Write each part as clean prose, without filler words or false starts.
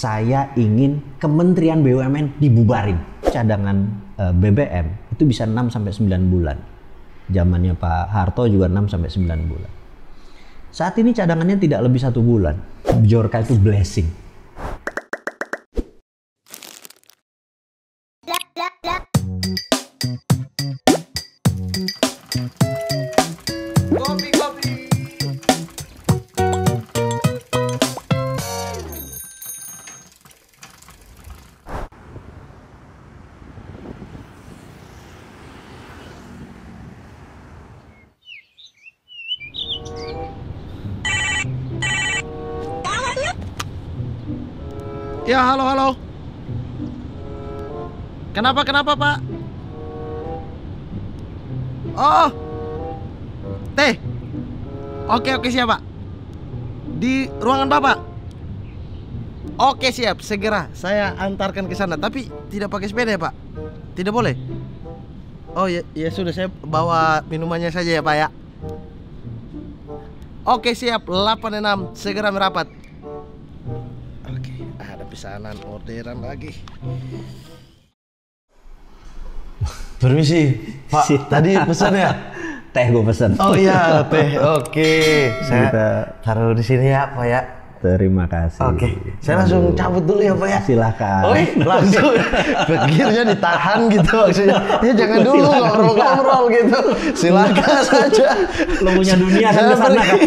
saya ingin Kementerian BUMN dibubarin. Cadangan BBM itu bisa 6-9 bulan. Zamannya Pak Harto juga 6-9 bulan. Saat ini cadangannya tidak lebih 1 bulan. Bjorka itu blessing. Ya, halo. Kenapa Pak? Oh, teh. Oke siap Pak. Di ruangan Bapak. Oke siap, segera saya antarkan ke sana. Tapi tidak pakai sepeda ya Pak? Tidak boleh. Oh ya sudah, saya bawa minumannya saja ya Pak ya. Oke siap, 86 segera merapat. Oke, ada pesanan orderan lagi. Permisi, Pak. Tadi pesan ya? Teh gue pesan. Oh iya, teh. Oke. Saya taruh di sini ya, Pak ya. Terima kasih. Oke, saya langsung cabut dulu ya Pak ya. Silakan. Oh langsung. Pikirnya ditahan gitu maksudnya. Ya jangan dulu ngobrol-ngobrol gitu. Silakan saja. Lo punya dunia kan ke sana kan?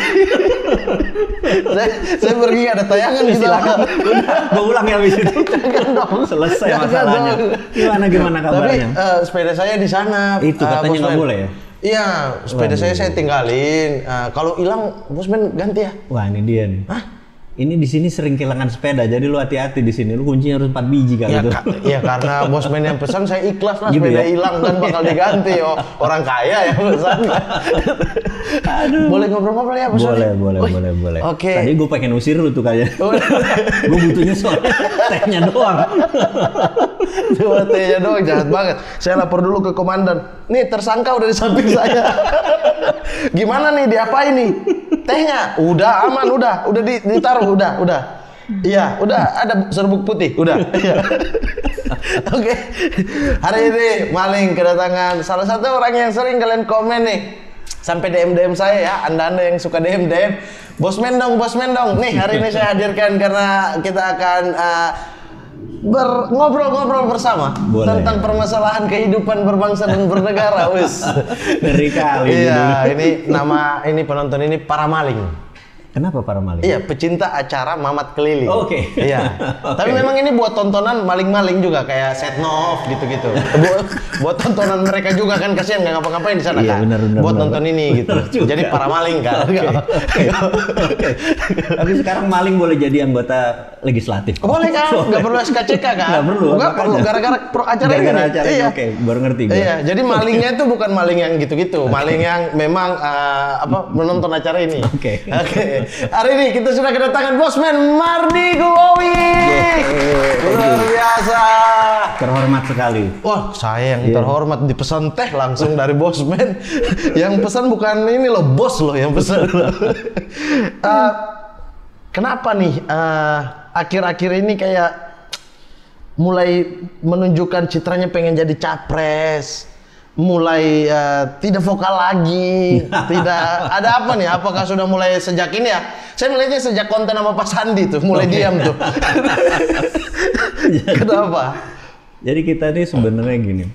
saya pergi ada tayangan gitu. Silakan. Udah, gue ulang ya habis itu. Jangan dong. Selesai Jangan masalahnya. Dong. Gimana kabarnya? Tapi sepeda saya di sana. Itu katanya nggak boleh ya? Iya, sepeda saya tinggalin. Kalau hilang, Bosman ganti ya. Wah ini dia nih. Hah? Ini di sini sering kehilangan sepeda, jadi lu hati-hati di sini. Lu kuncinya harus 4 biji kali itu. Ya karena Bosman yang pesan, saya ikhlas lah gitu sepeda ya? hilang dan bakal diganti. Oh, orang kaya yang pesan. Aduh. Boleh ngobrol-ngobrol ya Bosman? Boleh. Oke. Tadi gue pengen usir lu tuh kayaknya. Gue butuhnya soalnya tehnya doang. Cuma tehnya doang, jahat banget. Saya lapor dulu ke komandan. Nih tersangka udah di samping saya. Gimana nih, diapain nih? Tehnya udah aman, udah ditaruh, udah. Iya, udah ada serbuk putih, udah. Iya. Oke. Hari ini maling kedatangan salah satu orang yang sering kalian komen nih. Sampai DM saya ya, Anda yang suka DM. Bosman dong. Nih, hari ini saya hadirkan karena kita akan ngobrol bersama. Boleh. Tentang permasalahan kehidupan berbangsa dan bernegara, wis. Ngeri kali. Iya, ini penonton ini para maling. Kenapa para maling? Iya, pecinta acara Mamat Keliling. Oke. Iya. Okay. Tapi memang ini buat tontonan maling-maling juga kayak Setnov gitu-gitu. buat tontonan mereka juga kan, kasihan nggak ngapa-ngapain di sana kan. Benar, buat nonton ini gitu. Jadi para maling kan. Oke. Tapi sekarang maling boleh jadi anggota legislatif. Boleh kan? Nggak perlu SKCK kan? Nggak perlu. Nggak perlu. Gara-gara acara ini. Iya. Oke, baru ngerti gue. Iya. Jadi malingnya itu bukan maling yang gitu-gitu. Maling yang memang menonton acara ini. Oke. Hari ini kita sudah kedatangan Bosman Mardi Guwowi. Luar biasa. Terhormat sekali. Wah, saya yang terhormat dipesan teh langsung dari Bosman. Yang pesan bukan ini loh, bos loh yang pesan. Kenapa nih akhir-akhir ini kayak mulai menunjukkan citranya pengen jadi capres? Mulai tidak vokal lagi, tidak ada apa nih? Apakah sudah mulai sejak ini ya? Saya melihatnya sejak konten sama Pak Sandi tuh mulai diam tuh. Kenapa? Jadi kita nih sebenarnya gini,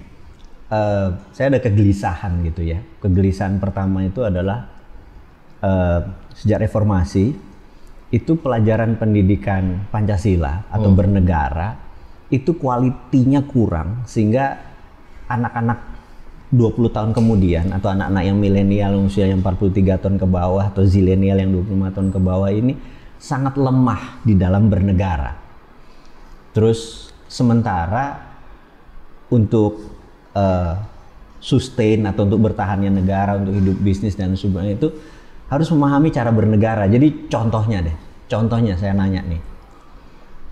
saya ada kegelisahan gitu ya. Kegelisahan pertama itu adalah sejak reformasi itu pelajaran pendidikan Pancasila atau bernegara itu kualitinya kurang, sehingga anak-anak 20 tahun kemudian atau anak-anak yang milenial yang usia yang 43 tahun ke bawah atau zilenial yang 25 tahun ke bawah ini sangat lemah di dalam bernegara. Terus sementara untuk sustain atau untuk bertahannya negara, untuk hidup bisnis dan sebagainya itu harus memahami cara bernegara. Jadi contohnya saya nanya nih,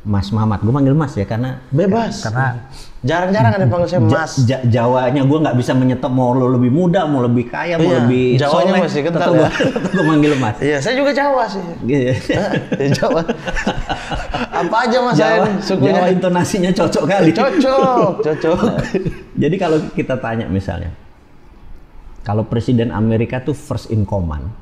Mas Mamat, gue manggil Mas ya karena bebas. Karena jarang-jarang ada yang panggil saya Mas. Jawanya gue nggak bisa menyetop mau lo lebih muda, mau lebih kaya, mau lebih Jawanya soleh. masih kental ya. Tetap gue manggil Mas. Iya, saya juga Jawa sih. Gitu. Jawa. Apa aja Mas Jawa, Zain sukunya? Jawa intonasinya cocok kali. Cocok. Jadi kalau kita tanya misalnya, kalau Presiden Amerika tuh first in command,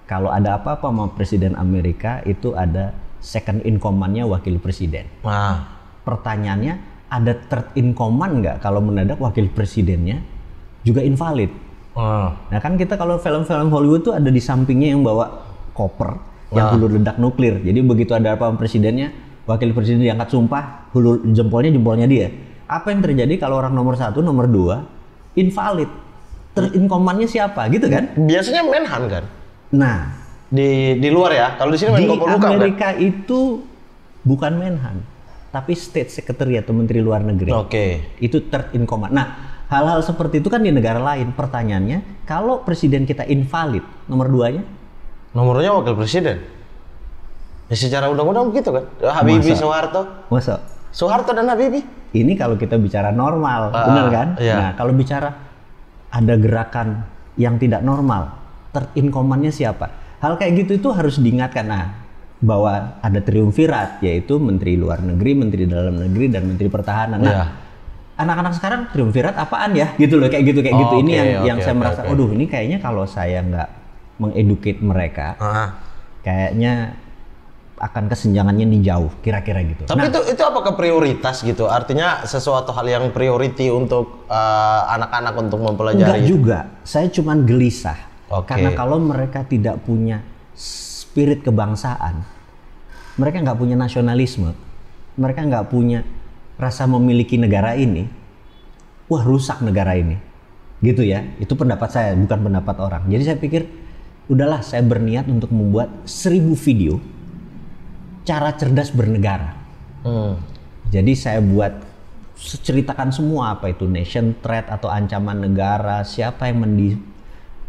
kalau ada apa-apa sama Presiden Amerika itu ada second in command-nya wakil presiden. Nah, Pertanyaannya, ada third in command nggak kalau mendadak wakil presidennya juga invalid? Nah kan kita kalau film-film Hollywood tuh ada di sampingnya yang bawa koper yang hulu ledak nuklir. Jadi begitu ada apa presidennya, wakil presiden diangkat sumpah, hulu jempolnya dia. Apa yang terjadi kalau orang nomor 1, nomor 2 invalid? Third in command-nya siapa gitu kan? biasanya Menhan kan? Nah, Di luar ya. Kalau di sini di Menko Polhukam kan? Amerika itu bukan Menhan, tapi State Secretary atau Menteri Luar Negeri. Oke. Itu third in command. Nah, hal-hal seperti itu kan di negara lain. Pertanyaannya, kalau presiden kita invalid, nomor 2-nya? Nomornya wakil presiden. Ya secara undang-undang begitu kan? Habibie, Masa? Soeharto. Masa? Soeharto dan Habibie. Ini kalau kita bicara normal, benar kan? Iya. Nah, kalau bicara ada gerakan yang tidak normal, third in command-nya siapa? Hal kayak gitu itu harus diingatkan. Nah, bahwa ada triumvirat, yaitu Menteri Luar Negeri, Menteri Dalam Negeri, dan Menteri Pertahanan. Nah, Iya. anak-anak sekarang triumvirat apaan ya? Gitu loh, kayak gitu. Oh, Ini oke, yang saya oke, merasa, oke. waduh, ini kayaknya kalau saya nggak mengeducate mereka, kayaknya akan kesenjangannya nih jauh, kira-kira gitu. Tapi itu apakah prioritas gitu? Artinya sesuatu hal yang priority untuk anak-anak untuk mempelajari? Enggak itu? juga, saya cuman gelisah. Oke. Karena kalau mereka tidak punya spirit kebangsaan, mereka nggak punya nasionalisme, mereka nggak punya rasa memiliki negara ini, wah rusak negara ini. Gitu ya, itu pendapat saya, bukan pendapat orang. Jadi saya pikir, udahlah saya berniat untuk membuat 1000 video cara cerdas bernegara. Jadi saya buat ceritakan semua apa itu nation threat atau ancaman negara, siapa yang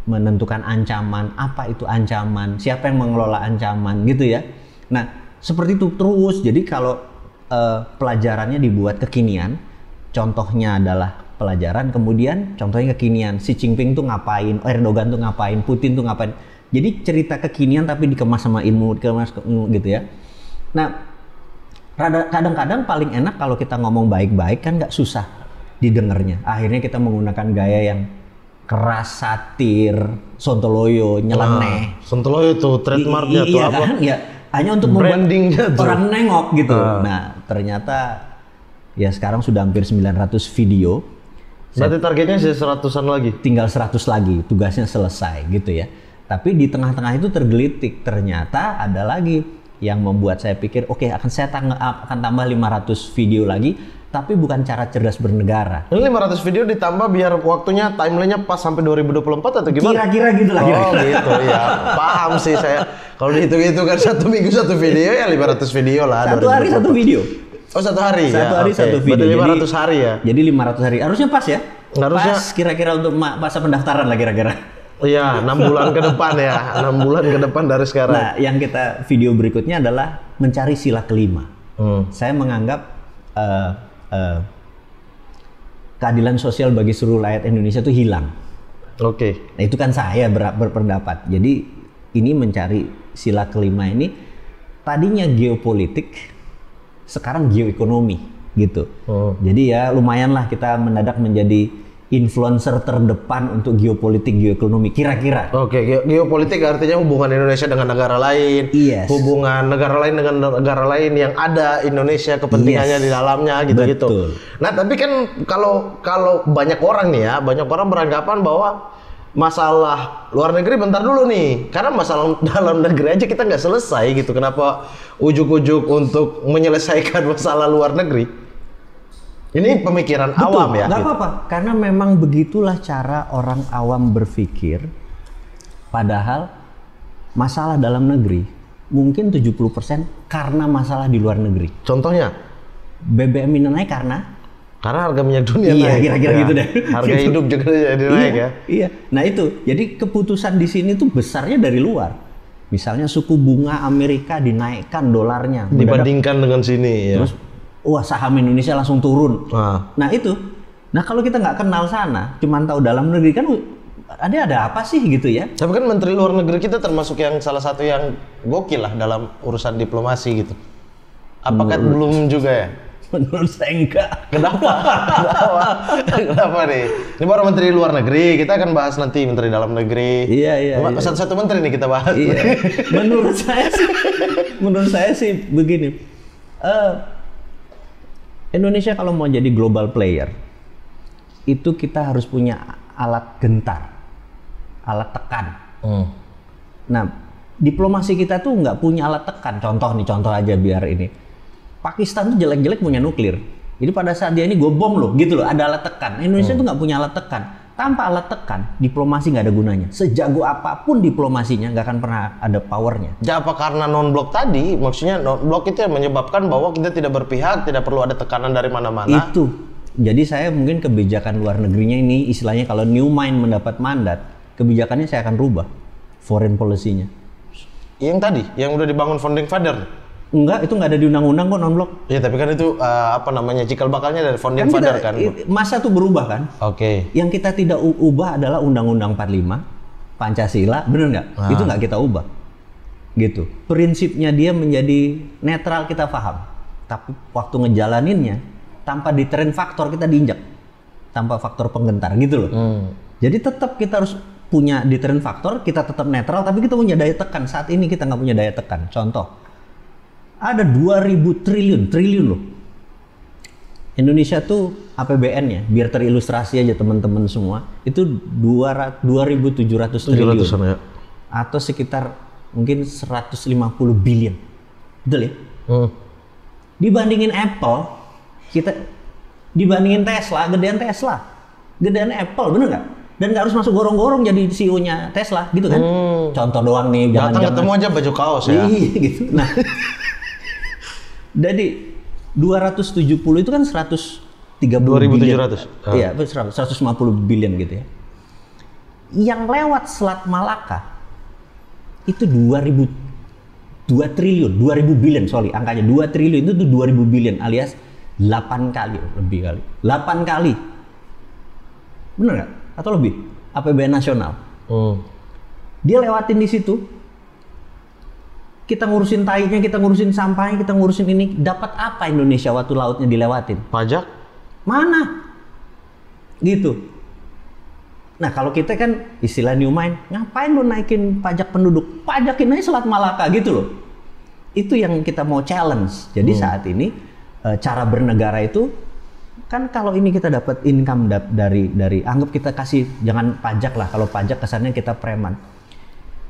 menentukan ancaman, apa itu ancaman, siapa yang mengelola ancaman gitu ya. Nah, seperti itu terus. Jadi kalau pelajarannya dibuat kekinian, contohnya adalah pelajaran, kemudian contohnya kekinian, Xi Jinping tuh ngapain, Erdogan tuh ngapain, Putin tuh ngapain. Jadi cerita kekinian tapi dikemas sama ilmu, gitu ya. Nah, kadang-kadang paling enak kalau kita ngomong baik-baik kan nggak susah didengarnya. Akhirnya kita menggunakan gaya yang keras, satir, sontoloyo, nyeleneh. Sontoloyo tuh trademarknya tuh iya apa? kan? Ya, hanya untuk membuat Brandingnya tuh. orang nengok gitu. Nah, ternyata ya sekarang sudah hampir 900 video. Berarti targetnya sih 100-an lagi? Tinggal 100 lagi, tugasnya selesai gitu ya. Tapi di tengah-tengah itu tergelitik, ternyata ada lagi yang membuat saya pikir, oke, saya akan tambah 500 video lagi, tapi bukan cara cerdas bernegara. Ini 500 video ditambah biar waktunya timelinenya pas sampai 2024 atau gimana? Kira-kira gitu lah. Oh gitu ya, paham sih saya. Kalau dihitung-hitung kan 1 minggu 1 video ya 500 video lah. Satu hari 1 video. Oh 1 hari ya? Satu hari Oke. 1 video. Berarti 500 hari ya? Jadi 500 hari. Harusnya pas ya? Harusnya. Pas kira-kira untuk masa pendaftaran lah kira-kira. Iya, 6 bulan ke depan ya. 6 bulan ke depan dari sekarang. Nah, yang kita video berikutnya adalah mencari sila kelima. Saya menganggap keadilan sosial bagi seluruh rakyat Indonesia itu hilang. Oke. Nah, itu kan saya berpendapat. Jadi ini mencari sila kelima ini tadinya geopolitik, sekarang geoekonomi gitu. Jadi ya lumayan lah kita mendadak menjadi influencer terdepan untuk geopolitik, geoekonomi kira-kira. Oke, geopolitik artinya hubungan Indonesia dengan negara lain, Yes. hubungan negara lain dengan negara lain yang ada Indonesia kepentingannya Yes. di dalamnya gitu-gitu. Betul. Nah, tapi kan kalau banyak orang nih ya, banyak orang beranggapan bahwa masalah luar negeri bentar dulu nih, karena masalah dalam negeri aja kita nggak selesai gitu. Kenapa ujuk-ujuk untuk menyelesaikan masalah luar negeri? Ini pemikiran awam ya. Nggak gitu. apa-apa, karena memang begitulah cara orang awam berpikir. Padahal masalah dalam negeri mungkin 70% karena masalah di luar negeri. Contohnya? BBM ini naik karena Karena harga minyak dunia iya, naik. kira-kira gitu deh. Harga Gitu. hidup juga jadi naik ya. Iya. Nah itu, jadi keputusan di sini tuh besarnya dari luar. Misalnya suku bunga Amerika dinaikkan dolarnya. Dibandingkan dengan sini ya. Terus, wah saham Indonesia langsung turun. Nah, Nah itu. Nah kalau kita nggak kenal sana, cuman tahu dalam negeri kan ada apa sih gitu ya? tapi kan Menteri Luar Negeri kita termasuk yang salah satu yang gokil lah dalam urusan diplomasi gitu. Apakah belum juga ya? Menurut saya enggak. Kenapa? Kenapa nih? Ini baru Menteri Luar Negeri, kita akan bahas nanti Menteri Dalam Negeri. Iya. Satu-satu menteri nih kita bahas. Iya. menurut saya sih begini. Indonesia kalau mau jadi global player, itu kita harus punya alat gentar, alat tekan. Nah, diplomasi kita tuh nggak punya alat tekan. Contoh aja biar ini. Pakistan tuh jelek-jelek punya nuklir. Jadi pada saat dia ini gue bom loh, gitu loh, ada alat tekan. Indonesia tuh nggak punya alat tekan. Tanpa alat tekan, diplomasi nggak ada gunanya. Sejago apapun diplomasinya, nggak akan pernah ada powernya. Ya apa karena non-blok tadi? Maksudnya non-blok itu yang menyebabkan bahwa kita tidak berpihak, tidak perlu ada tekanan dari mana-mana. Itu. Jadi saya mungkin kebijakan luar negerinya ini, istilahnya kalau New Mind mendapat mandat, kebijakannya saya akan rubah. Foreign policy-nya. Yang tadi, yang udah dibangun founding father. Enggak, itu nggak ada di undang-undang kok non-blok. Iya, tapi kan itu cikal bakalnya dari founding father kan. Masa tuh berubah kan? Oke. Yang kita tidak ubah adalah Undang-Undang 45, Pancasila, bener nggak? Itu nggak kita ubah. Gitu. Prinsipnya dia menjadi netral kita paham. Tapi waktu ngejalaninnya, tanpa deterrent faktor kita diinjak. Tanpa faktor penggentar gitu loh. Jadi tetap kita harus punya deterrent faktor, kita tetap netral, tapi kita punya daya tekan. Saat ini kita nggak punya daya tekan. Contoh. Ada 2.000 triliun loh. Indonesia tuh APBN-nya, biar terilustrasi aja teman-teman semua, itu 2.700 triliun. Ya. Atau sekitar mungkin 150 billion. Betul ya? Dibandingin Apple, dibandingin Tesla, gedean Apple, bener nggak? Dan nggak harus masuk gorong-gorong jadi CEO-nya Tesla, gitu kan? Contoh doang nih. Datang ketemu aja baju kaos ya. Iya, gitu. Nah, jadi 270 itu kan 130 2.700. Iya, 150 billion gitu ya. Yang lewat Selat Malaka itu 2 triliun, 2.000 billion, sorry, angkanya 2 triliun itu tuh 2.000 billion alias 8 kali, lebih kali. 8 kali. Bener nggak? Atau lebih? APBN nasional. Dia lewatin di situ. Kita ngurusin tainya, kita ngurusin sampahnya, kita ngurusin ini. Dapat apa Indonesia waktu lautnya dilewatin? Pajak? Mana? Gitu. Nah kalau kita kan istilah New Mind, ngapain lo naikin pajak penduduk? Pajakin aja Selat Malaka gitu loh. Itu yang kita mau challenge. Jadi saat ini cara bernegara itu kan kalau ini kita dapat income dari anggap kita kasih, jangan pajak lah, kalau pajak kesannya kita preman.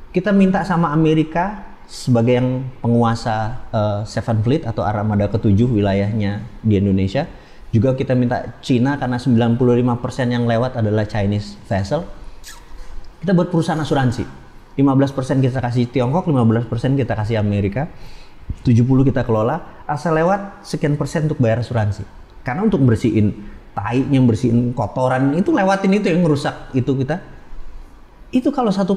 Kita minta sama Amerika sebagai yang penguasa Seven Fleet atau armada ke-7 wilayahnya di Indonesia. Juga kita minta Cina karena 95% yang lewat adalah Chinese vessel. Kita buat perusahaan asuransi. 15% kita kasih Tiongkok, 15% kita kasih Amerika, 70 kita kelola, asal lewat sekian persen untuk bayar asuransi. Karena untuk bersihin tainya, bersihin kotoran, itu lewatin itu yang merusak itu kita. Itu kalau 1%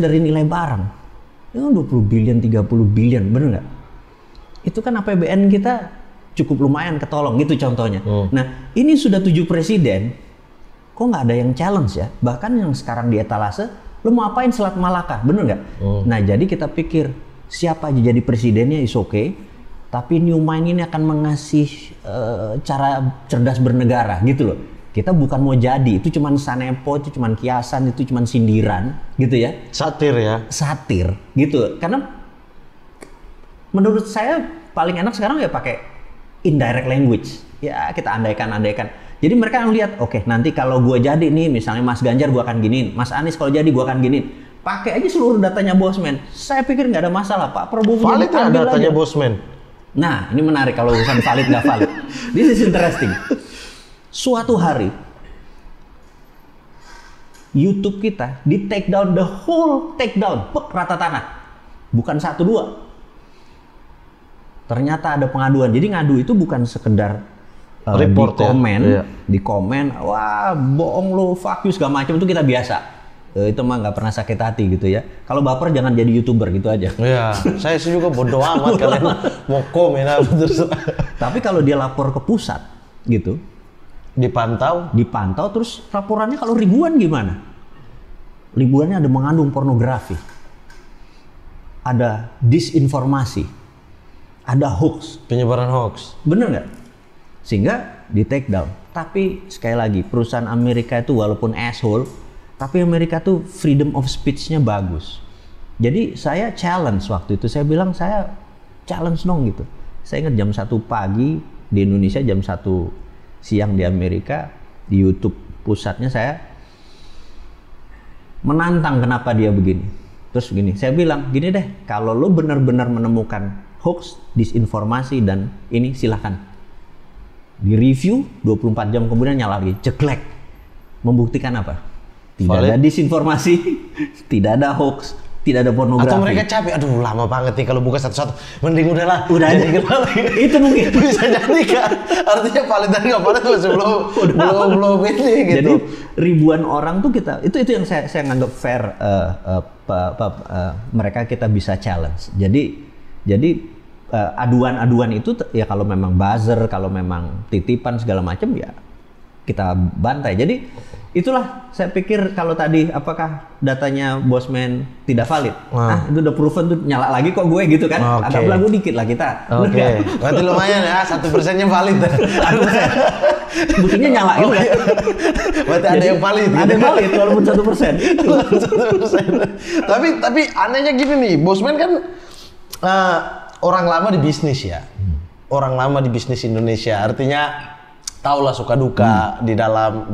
dari nilai barang. Itu 20 billion, 30 billion, bener nggak? Itu kan APBN kita cukup lumayan ketolong, gitu contohnya. Nah, ini sudah 7 presiden, kok nggak ada yang challenge ya? Bahkan yang sekarang di etalase, lo mau apain Selat Malaka, bener nggak? Nah, jadi kita pikir, siapa aja jadi presidennya is okay, tapi New Mind ini akan mengasih cara cerdas bernegara, gitu loh. Kita bukan mau jadi, itu cuman sanepo, itu cuman kiasan, itu cuman sindiran, gitu ya. Satir ya. Satir, gitu. Karena menurut saya paling enak sekarang ya pakai indirect language. Ya kita andaikan. Jadi mereka yang lihat, oke, nanti kalau gue jadi nih, misalnya Mas Ganjar gue akan giniin, Mas Anies kalau jadi gue akan giniin. Pakai aja seluruh datanya Bosman. Saya pikir nggak ada masalah, Pak Prabowo. Valid ya datanya Bosman. Nah, ini menarik kalau urusan valid nggak valid. This is interesting. Suatu hari YouTube kita di take down, the whole take down, rata tanah, bukan 1 2. Ternyata ada pengaduan. Jadi ngadu itu bukan sekedar report di komen, wah bohong lo, fuck you segala macam, itu kita biasa. Itu mah nggak pernah sakit hati gitu ya. Kalau baper jangan jadi YouTuber gitu aja. Iya, saya sih juga bodoh amat kalian mau komen terus. Tapi kalau dia lapor ke pusat gitu, dipantau terus laporannya kalau ribuan gimana? Ribuannya ada mengandung pornografi, ada disinformasi, ada hoax. Penyebaran hoax. Bener nggak? Sehingga di take down. Tapi sekali lagi perusahaan Amerika itu walaupun asshole, tapi Amerika tuh freedom of speech-nya bagus. Jadi saya challenge waktu itu, saya bilang saya challenge dong gitu. Saya ingat jam 1 pagi di Indonesia, jam 1 siang di Amerika, di YouTube pusatnya saya menantang kenapa dia begini. Terus gini, saya bilang gini deh, kalau lo benar-benar menemukan hoax, disinformasi dan ini silahkan di review, 24 jam kemudian nyala lagi, ceklek. Membuktikan apa? Tidak ada disinformasi, tidak ada hoax, tidak ada pornografi. Atau mereka capek, aduh lama banget nih kalau buka satu-satu, mending udahlah. Udah aja. Itu mungkin bisa jadi kan. Artinya valid dan nggak valid masih belum ini gitu. Jadi ribuan orang tuh kita, itu yang saya nganggap fair, mereka kita bisa challenge. Jadi aduan-aduan itu ya kalau memang buzzer, kalau memang titipan segala macam ya kita bantai. Jadi itulah saya pikir kalau tadi apakah datanya Bosman tidak valid. Nah, itu udah proven tuh nyala lagi kok gue gitu kan. Agak belagu dikit lah kita. Oke. Berarti lumayan ya 1%-nya valid. Buktinya nyala gitu kan. Berarti ada yang valid. Ada yang valid walaupun 1%. Tapi anehnya gini nih, Bosman kan orang lama di bisnis ya. Orang lama di bisnis Indonesia. Artinya tahulah suka duka di dalam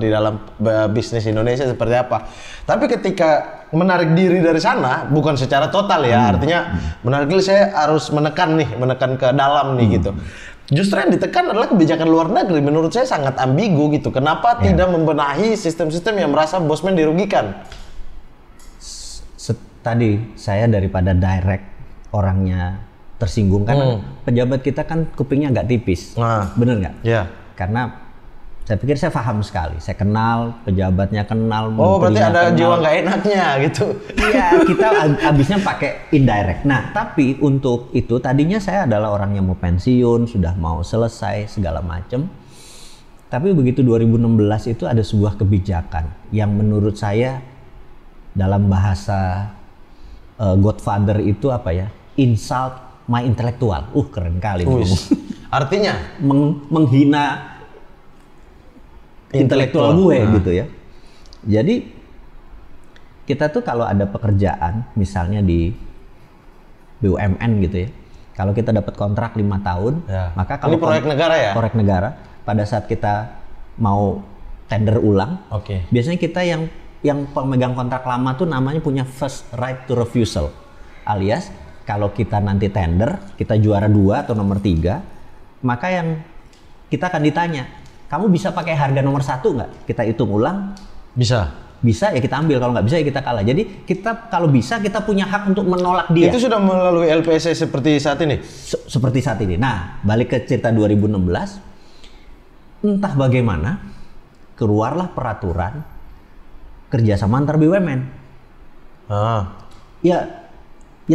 bisnis Indonesia seperti apa. Tapi ketika menarik diri dari sana, bukan secara total ya, artinya menarik diri saya harus menekan ke dalam nih gitu. Justru yang ditekan adalah kebijakan luar negeri. Menurut saya sangat ambigu gitu. Kenapa tidak membenahi sistem-sistem yang merasa Bosman dirugikan? Tadi saya daripada direct orangnya tersinggung kan, pejabat kita kan kupingnya agak tipis. Bener nggak? Iya. Karena saya pikir saya paham sekali, saya kenal pejabatnya, kenal. Oh, berarti ada jiwa nggak enaknya gitu. Iya, kita abisnya pakai indirect. Nah, tapi untuk itu tadinya saya adalah orang yang mau pensiun, sudah mau selesai segala macam. Tapi begitu 2016 itu ada sebuah kebijakan yang menurut saya dalam bahasa Godfather itu apa ya? Insult my intellectual. Keren kali. Artinya menghina intelektual gue gitu ya. Jadi kita tuh kalau ada pekerjaan misalnya di BUMN gitu ya, kalau kita dapat kontrak 5 tahun, maka kalau ini proyek negara ya? Proyek negara, pada saat kita mau tender ulang, biasanya kita yang pemegang kontrak lama tuh namanya punya first right to refusal, alias kalau kita nanti tender, kita juara 2 atau nomor 3, maka yang kita akan ditanya, kamu bisa pakai harga nomor 1 nggak? Kita hitung ulang. Bisa ya kita ambil, kalau nggak bisa ya kita kalah. Jadi kita kalau bisa kita punya hak untuk menolak dia. Itu sudah melalui LPSC seperti saat ini? Seperti saat ini. Nah, balik ke cerita 2016, entah bagaimana keluarlah peraturan kerjasama antar BUMN. Ya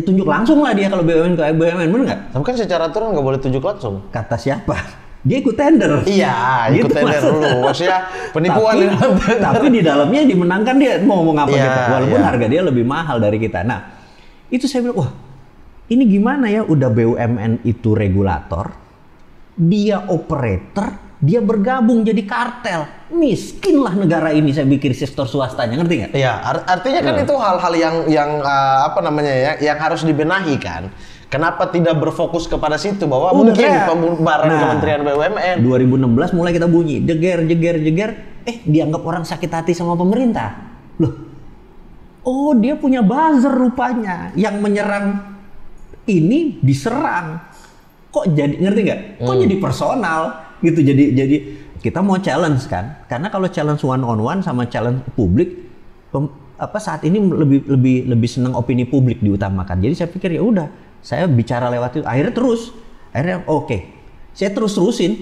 tunjuk langsung lah dia kalau BUMN ke BUMN, bener nggak? Tapi kan secara aturan nggak boleh tunjuk langsung. Kata siapa? Dia ikut tender. Iya, ikut gitu tender dulu. Maksudnya penipuan di dalam tender. Tapi di dalamnya dimenangkan dia mau ngomong apa kita. Walaupun harga dia lebih mahal dari kita. Nah, itu saya bilang, wah ini gimana ya? Udah BUMN itu regulator, dia operator, dia bergabung jadi kartel. Miskinlah negara ini, saya pikir sektor swastanya, ngerti nggak? Iya, artinya kan itu hal-hal yang apa namanya ya, yang harus dibenahi kan. Kenapa tidak berfokus kepada situ bahwa mungkin pembubaran Kementerian BUMN 2016 mulai kita bunyi jeger dianggap orang sakit hati sama pemerintah. Dia punya buzzer rupanya yang menyerang ini diserang. Kok jadi, ngerti nggak? Kok jadi personal gitu, jadi kita mau challenge kan? Karena kalau challenge one on one sama challenge publik, saat ini lebih senang opini publik diutamakan. Jadi saya pikir ya udah, saya bicara lewat itu, akhirnya saya terusin,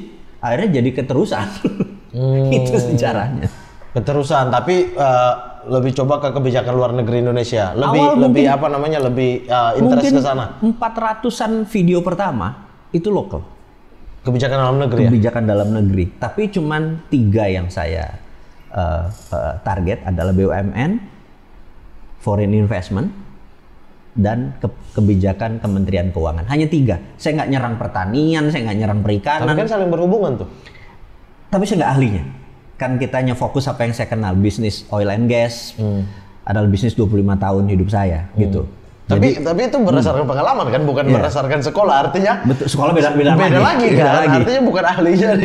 akhirnya jadi keterusan. Itu sejarahnya. Keterusan, tapi lebih coba ke kebijakan luar negeri Indonesia, lebih interest ke sana. 400-an video pertama itu lokal. Kebijakan dalam negeri. Kebijakan dalam negeri, tapi cuman 3 yang saya target adalah BUMN, foreign investment, dan kebijakan Kementerian Keuangan. Hanya 3. Saya nggak nyerang pertanian, saya nggak nyerang perikanan. Tapi kan saling berhubungan tuh. Tapi saya nggak ahlinya. Kan kita hanya fokus apa yang saya kenal, bisnis oil and gas. Adalah bisnis 25 tahun hidup saya gitu. Tapi itu berdasarkan pengalaman kan, bukan berdasarkan sekolah. Artinya betul, sekolah beda lagi kan. Artinya bukan ahlinya.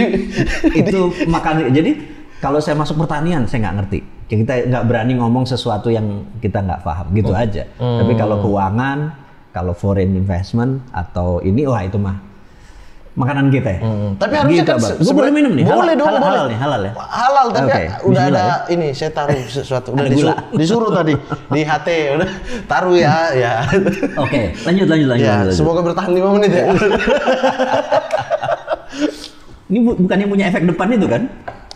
Itu makanya jadi kalau saya masuk pertanian saya nggak ngerti. Kita nggak berani ngomong sesuatu yang kita nggak paham gitu aja. Tapi kalau keuangan, kalau foreign investment atau ini, wah itu mah makanan kita ya. Tapi harusnya gitu, kan gue boleh minum nih. Boleh dong, halal nih, halal ya. Halal, tapi Oke, udah bismillah ada ya. ini saya taruh sesuatu udah Ada gula. disuruh tadi di HT udah taruh ya. Oke, lanjut. Ya, lanjut. semoga bertahan 5 menit ya. Ini bukan yang punya efek depan itu kan?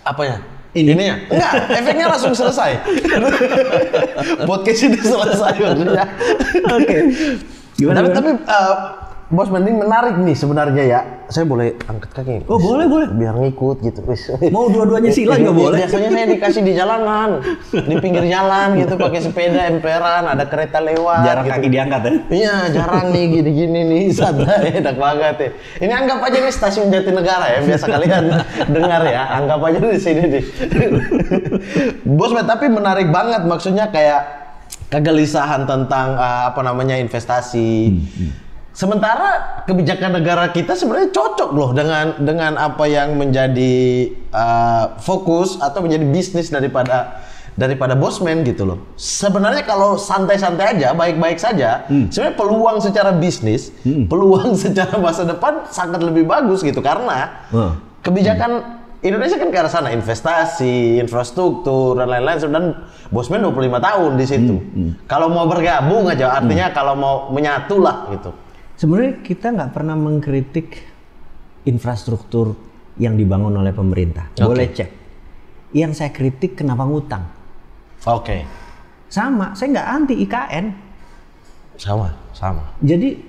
Apanya? Ini ya? Enggak, efeknya langsung selesai. Podcast ini selesai maksudnya. Oke. Gimana? Tapi Bos Mending menarik nih sebenarnya ya. Saya boleh angkat kaki? Oh, boleh. Biar ngikut gitu. Mau dua-duanya sila juga boleh. Biasanya saya dikasih di jalanan, di pinggir jalan gitu, pakai sepeda emperan, ada kereta lewat. Jarang gitu. kaki diangkat ya? Iya, jarang nih gini-gini nih, santai, enak banget ya. Ini anggap aja nih stasiun Jatinegara ya, biasa kalian dengar ya. Anggap aja di sini nih. Bos, tapi menarik banget, maksudnya kayak kegelisahan tentang investasi. Sementara kebijakan negara kita sebenarnya cocok loh dengan apa yang menjadi fokus atau menjadi bisnis daripada Bosman gitu loh. Sebenarnya kalau santai-santai aja, baik-baik saja, sebenarnya peluang secara bisnis, peluang secara masa depan sangat lebih bagus gitu karena kebijakan Indonesia kan ke arah sana, investasi, infrastruktur dan lain-lain, dan Bosman 25 tahun di situ. Kalau mau bergabung aja, artinya kalau mau menyatu lah gitu. Sebenarnya kita nggak pernah mengkritik infrastruktur yang dibangun oleh pemerintah. Boleh cek. Yang saya kritik kenapa ngutang. Oke. Sama, saya nggak anti IKN. Sama. Jadi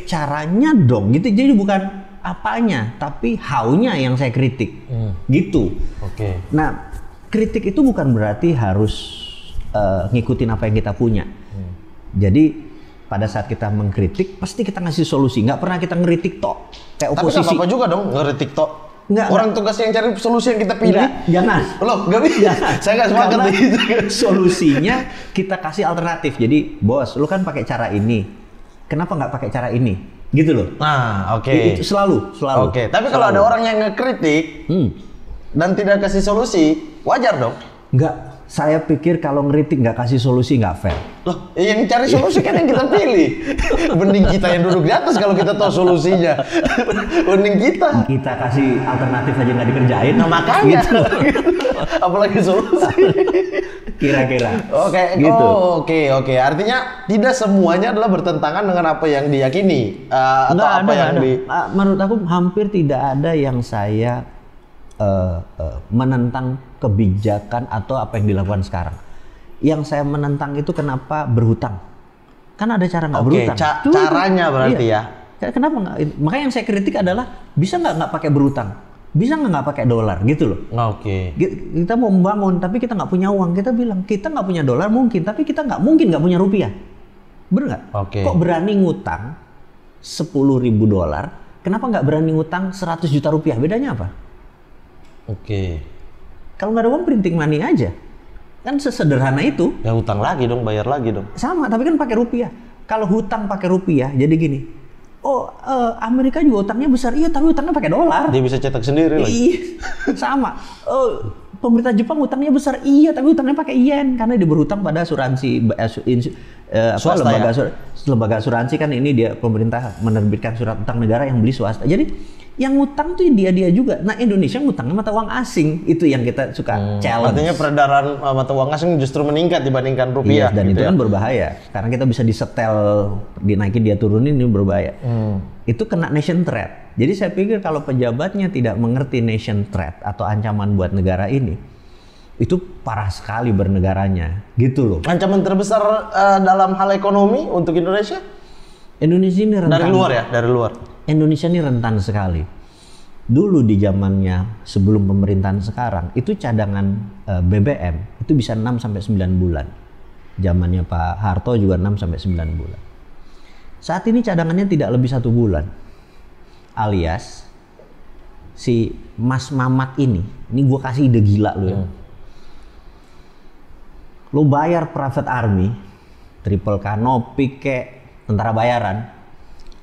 caranya dong, gitu. Jadi bukan apanya, tapi how-nya yang saya kritik. Gitu. Oke. Nah, kritik itu bukan berarti harus ngikutin apa yang kita punya. Jadi pada saat kita mengkritik, pasti kita ngasih solusi. Nggak pernah kita ngeritik tok kayak oposisi. Tapi nggak apa-apa juga dong ngeritik tok. Orang tugas yang cari solusi yang kita pilih. Jangan. Loh, nggak bisa. Saya nggak sepakat nih. Solusinya kita kasih alternatif. Jadi, bos, lu kan pakai cara ini. Kenapa nggak pakai cara ini? Gitu loh. Nah, oke. Itu selalu. Oke. Tapi kalau ada orang yang ngekritik dan tidak kasih solusi, wajar dong. Nggak. Saya pikir kalau ngeritik nggak kasih solusi nggak fair. Loh, yang cari solusi kan yang kita pilih. Mending kita yang duduk di atas kalau kita tahu solusinya. Mending kita. Kita kasih alternatif aja nggak dikerjain. Nah makanya. Gitu. Apalagi solusi. Kira-kira. Oke, gitu. Oke. Artinya tidak semuanya adalah bertentangan dengan apa yang diyakini atau apa yang di. Menurut aku hampir tidak ada yang saya menentang kebijakan atau apa yang dilakukan sekarang. Yang saya menentang itu kenapa berhutang? Kan ada cara nggak berhutang. Caranya berarti iya. Ya. Kenapa nggak? Makanya yang saya kritik adalah bisa nggak pakai berhutang? Bisa nggak pakai dolar gitu loh? Oke. Kita mau membangun tapi kita nggak punya uang. Kita bilang kita nggak punya dolar mungkin, tapi kita nggak mungkin nggak punya rupiah. Bener nggak? Oke. Kok berani ngutang 10.000 dolar? Kenapa nggak berani ngutang 100 juta rupiah? Bedanya apa? Oke. Kalau nggak ada uang printing money aja, kan sesederhana itu. Ya hutang lagi dong, bayar lagi dong. Sama, tapi kan pakai rupiah. Kalau hutang pakai rupiah, jadi gini. Oh, Amerika juga utangnya besar, iya, tapi utangnya pakai dolar. Dia bisa cetak sendiri lagi. Iya, sama. Pemerintah Jepang utangnya besar, iya, tapi utangnya pakai yen karena dia berhutang pada asuransi, swasta, lembaga asuransi kan ini dia pemerintah menerbitkan surat utang negara yang beli swasta. Jadi yang ngutang tuh dia juga. Nah, Indonesia ngutangnya mata uang asing. Itu yang kita suka challenge. Artinya peredaran mata uang asing justru meningkat dibandingkan rupiah. Iya, dan gitu itu kan berbahaya. Karena kita bisa disetel, dinaikin dia turunin, ini berbahaya. Itu kena nation threat. Jadi saya pikir kalau pejabatnya tidak mengerti nation threat atau ancaman buat negara ini, itu parah sekali bernegaranya. Gitu loh. Ancaman terbesar dalam hal ekonomi untuk Indonesia? Indonesia ini rentan. Dari luar ya? Dari luar. Indonesia ini rentan sekali. Dulu di zamannya sebelum pemerintahan sekarang itu cadangan BBM itu bisa 6 sampai 9 bulan. Zamannya Pak Harto juga 6 sampai 9 bulan. Saat ini cadangannya tidak lebih 1 bulan. Alias si Mas Mamat ini gue kasih ide gila lo ya. Lo bayar private army, triple canopy kek, tentara bayaran.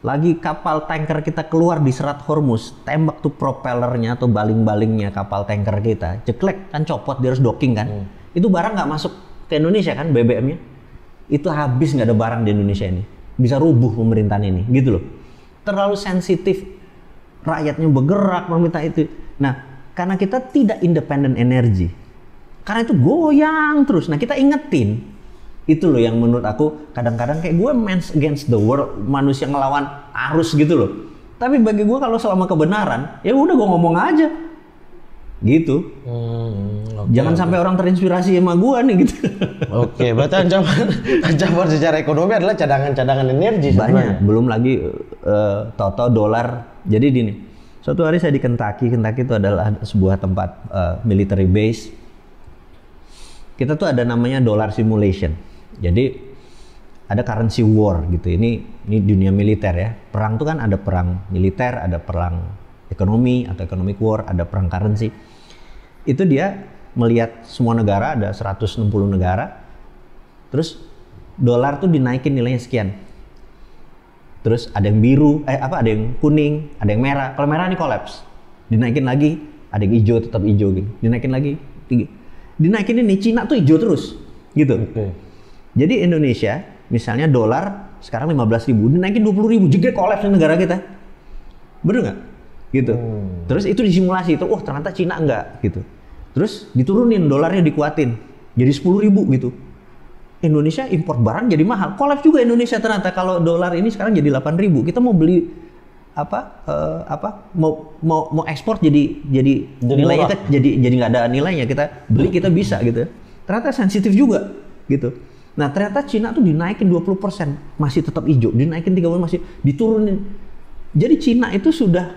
Lagi kapal tanker kita keluar di Selat Hormuz, tembak tuh propellernya atau baling-balingnya kapal tanker kita, ceklek kan, copot, dia harus docking kan. Itu barang nggak masuk ke Indonesia kan, BBM-nya. Itu habis, nggak ada barang di Indonesia ini. Bisa rubuh pemerintahan ini, gitu loh. Terlalu sensitif, rakyatnya bergerak meminta itu. Nah, karena kita tidak independen energi, karena itu goyang terus. Nah, kita ingetin. Itu loh yang menurut aku kadang-kadang kayak gue man against the world, manusia ngelawan arus gitu loh. Tapi bagi gue kalau selama kebenaran, ya udah gue ngomong aja. Gitu. Jangan sampai orang terinspirasi sama gue nih gitu. Oke, berarti ancaman secara ekonomi adalah cadangan-cadangan energi sebenarnya. Banyak, belum lagi toto dolar. Jadi gini, suatu hari saya di Kentucky itu adalah sebuah tempat military base. Kita tuh ada namanya dollar simulation. Jadi ada currency war gitu. Ini dunia militer ya. Perang tuh kan ada perang militer, ada perang ekonomi atau economic war, ada perang currency. Itu dia melihat semua negara, ada 160 negara. Terus dolar tuh dinaikin nilainya sekian. Terus ada yang biru, ada yang kuning, ada yang merah. Kalau merah ini collapse. Dinaikin lagi, ada yang hijau tetap hijau gitu. Dinaikin lagi, tinggi. Dinaikin ini Cina tuh hijau terus gitu. Jadi Indonesia misalnya dolar sekarang 15.000, dinaikin 20.000, jegret collapse negara kita. Bener nggak? Gitu. Terus itu disimulasi, itu ternyata Cina enggak gitu. Terus diturunin, dolarnya dikuatin jadi 10.000 gitu. Indonesia import barang jadi mahal, collapse juga Indonesia ternyata. Kalau dolar ini sekarang jadi 8.000, kita mau beli mau ekspor jadi nilainya jadi nggak ada nilainya, kita beli kita bisa gitu. Ternyata sensitif juga gitu. Nah ternyata Cina tuh dinaikin 20%, masih tetap hijau, dinaikin 30% masih diturunin. Jadi Cina itu sudah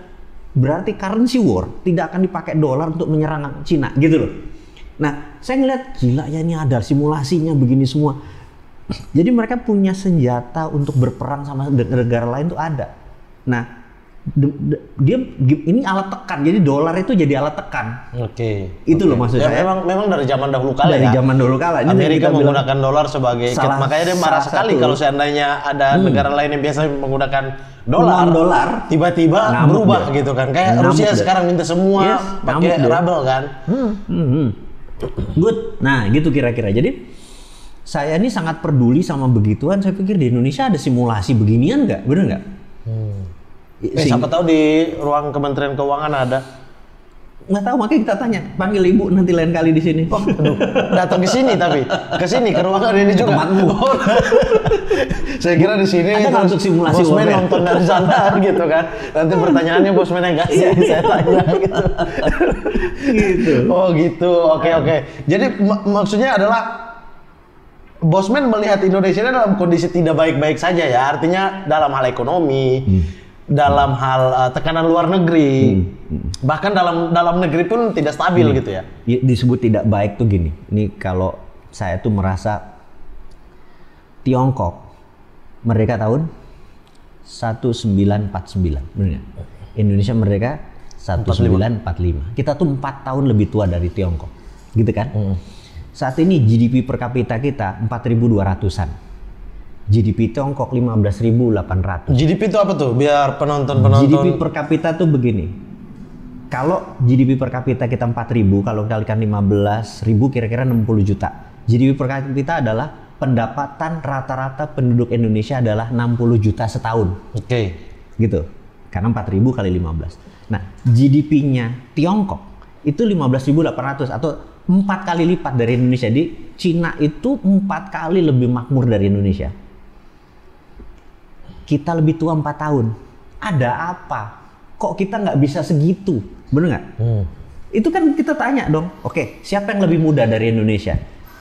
berarti currency war, tidak akan dipakai dolar untuk menyerang Cina gitu loh. Nah saya ngeliat gila ya, ini ada simulasinya begini semua. Jadi mereka punya senjata untuk berperang sama negara lain tuh ada. Nah dia ini alat tekan, jadi dolar itu jadi alat tekan. Itu loh maksud saya. Memang dari zaman dahulu kala dari zaman dahulu kala. Ini Amerika menggunakan dolar sebagai makanya dia marah sekali kalau seandainya ada negara lain yang biasa menggunakan dolar tiba-tiba berubah gitu kan. Kayak Rusia sekarang minta semua pakai rubel kan. Good. Nah, gitu kira-kira. Jadi saya ini sangat peduli sama begituan. Saya pikir di Indonesia ada simulasi beginian nggak? Bener nggak? Siapa tahu di ruang Kementerian Keuangan ada. Nggak tahu, makanya kita tanya, panggil ibu nanti lain kali di sini. Datang ke sini tapi ke sini ke ruangan ini juga. Saya kira di sini ada untuk simulasi bosman nonton dari sana gitu kan. Nanti pertanyaannya bosman yang nggak sih saya tanya gitu. Gitu. Oh gitu, oke. Jadi maksudnya adalah bosman melihat Indonesia dalam kondisi tidak baik-baik saja ya. Artinya dalam hal ekonomi. Dalam hal tekanan luar negeri, bahkan dalam negeri pun tidak stabil gitu ya. Disebut tidak baik tuh gini. Ini kalau saya tuh merasa Tiongkok merdeka tahun 1949, benar? Indonesia merdeka 1945. Kita tuh 4 tahun lebih tua dari Tiongkok, gitu kan? Saat ini GDP per kapita kita 4.200-an. GDP Tiongkok 15.800. GDP itu apa tuh? Biar penonton. GDP per kapita tuh begini. Kalau GDP per kapita kita 4.000, kalau kalikan 15.000 kira-kira 60 juta. GDP per kapita adalah pendapatan rata-rata penduduk Indonesia adalah 60 juta setahun. Gitu. Karena 4.000 kali 15. Nah, GDP-nya Tiongkok itu 15.800 atau 4 kali lipat dari Indonesia. Di Cina itu 4 kali lebih makmur dari Indonesia. Kita lebih tua 4 tahun. Ada apa? Kok kita nggak bisa segitu? Bener nggak? Itu kan kita tanya dong. Oke, siapa yang lebih muda dari Indonesia?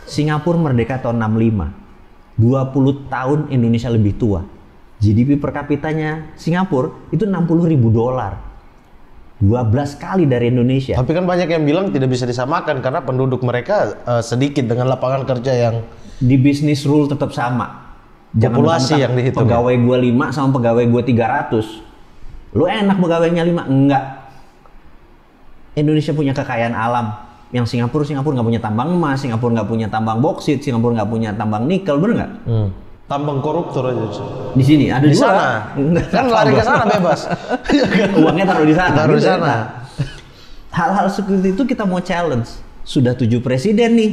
Singapura merdeka tahun 65. 20 tahun Indonesia lebih tua. GDP per kapitanya Singapura itu $60.000. 12 kali dari Indonesia. Tapi kan banyak yang bilang tidak bisa disamakan karena penduduk mereka sedikit dengan lapangan kerja yang Di bisnis rule tetap sama. Populasi yang dihitung, pegawai gua 5 sama pegawai gua 300. Lu enak pegawainya 5? Enggak. Indonesia punya kekayaan alam. Yang Singapura nggak punya tambang emas, Singapura nggak punya tambang boksit, Singapura nggak punya tambang nikel, bener nggak? tambang koruptor aja. Di sini ada Di juga. sana. Kan lari ke sana bebas. Uangnya taruh di sana. Taruh di gitu ya. sana. Nah, hal-hal seperti itu kita mau challenge. Sudah 7 presiden nih.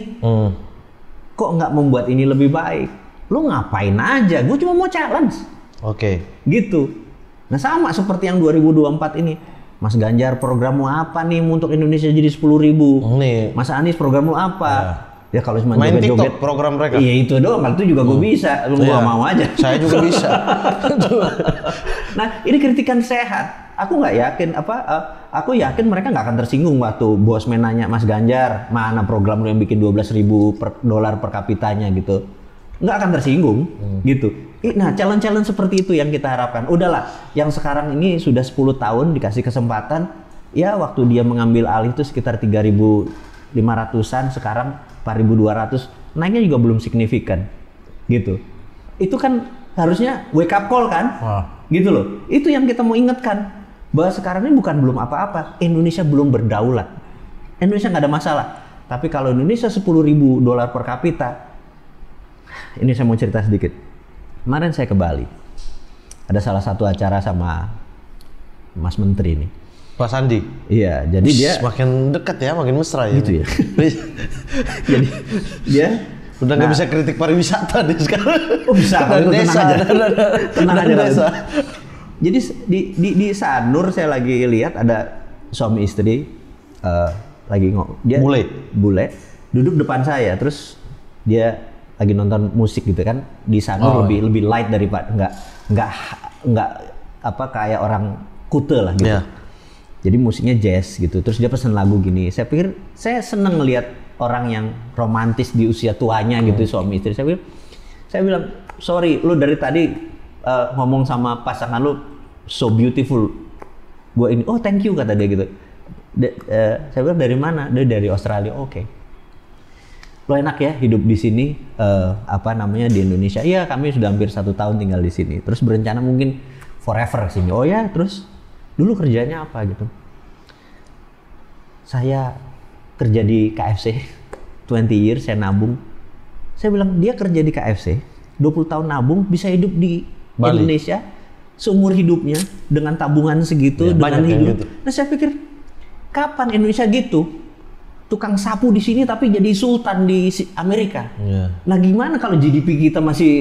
Kok nggak membuat ini lebih baik? Lu ngapain aja? Gue cuma mau challenge. Oke. Gitu. Nah sama seperti yang 2024 ini. Mas Ganjar programmu apa nih untuk Indonesia jadi 10.000? Nih. Mas Anies programmu apa? Ya kalau cuma Main joget-joget TikTok program mereka. Iya itu doang, kalau itu juga gue bisa. Lu gua mau aja. Saya juga bisa. Nah ini kritikan sehat. Aku nggak yakin aku yakin mereka nggak akan tersinggung waktu bosman nanya Mas Ganjar mana program lu yang bikin 12.000 dolar per kapitanya gitu. Nggak akan tersinggung gitu. Nah challenge-challenge seperti itu yang kita harapkan. Udahlah, yang sekarang ini sudah 10 tahun dikasih kesempatan. Ya waktu dia mengambil alih itu sekitar 3.500-an, sekarang 4.200. Naiknya juga belum signifikan gitu. Itu kan harusnya wake up call kan? Gitu loh. Itu yang kita mau ingatkan. Bahwa sekarang ini bukan belum apa-apa. Indonesia belum berdaulat. Indonesia nggak ada masalah. Tapi kalau Indonesia 10.000 dolar per kapita, ini saya mau cerita sedikit. Kemarin saya ke Bali. Ada salah satu acara sama Mas Menteri nih. Pak Sandi. Iya, jadi dia makin dekat ya, makin mesra ya. gitu ya. Jadi dia udah nggak bisa kritik pariwisata deh sekarang. Oh bisa, dan desa, tenang aja. Desa. Jadi di Sanur saya lagi lihat ada suami istri lagi dia bule duduk depan saya, terus dia lagi nonton musik gitu kan. Di Sanur lebih light daripada nggak apa kayak orang Kute lah gitu. Yeah. Jadi musiknya jazz gitu. Terus dia pesen lagu gini. Saya pikir saya seneng ngelihat orang yang romantis di usia tuanya gitu suami istri. Saya bilang sorry, lu dari tadi ngomong sama pasangan lu so beautiful. Gua ini, oh thank you kata dia gitu. Saya bilang dari mana? Dia dari Australia. Oke. Lo enak ya hidup di sini di Indonesia. Iya kami sudah hampir 1 tahun tinggal di sini. Terus berencana mungkin forever sini. Oh ya terus dulu kerjanya apa gitu? Saya kerja di KFC 20 years, saya nabung. Saya bilang dia kerja di KFC 20 tahun nabung bisa hidup di Bali. Indonesia seumur hidupnya dengan tabungan segitu, ya, dengan hidup. Gitu. Nah saya pikir kapan Indonesia gitu? Tukang sapu di sini tapi jadi sultan di Amerika. Ya. Nah gimana kalau GDP kita masih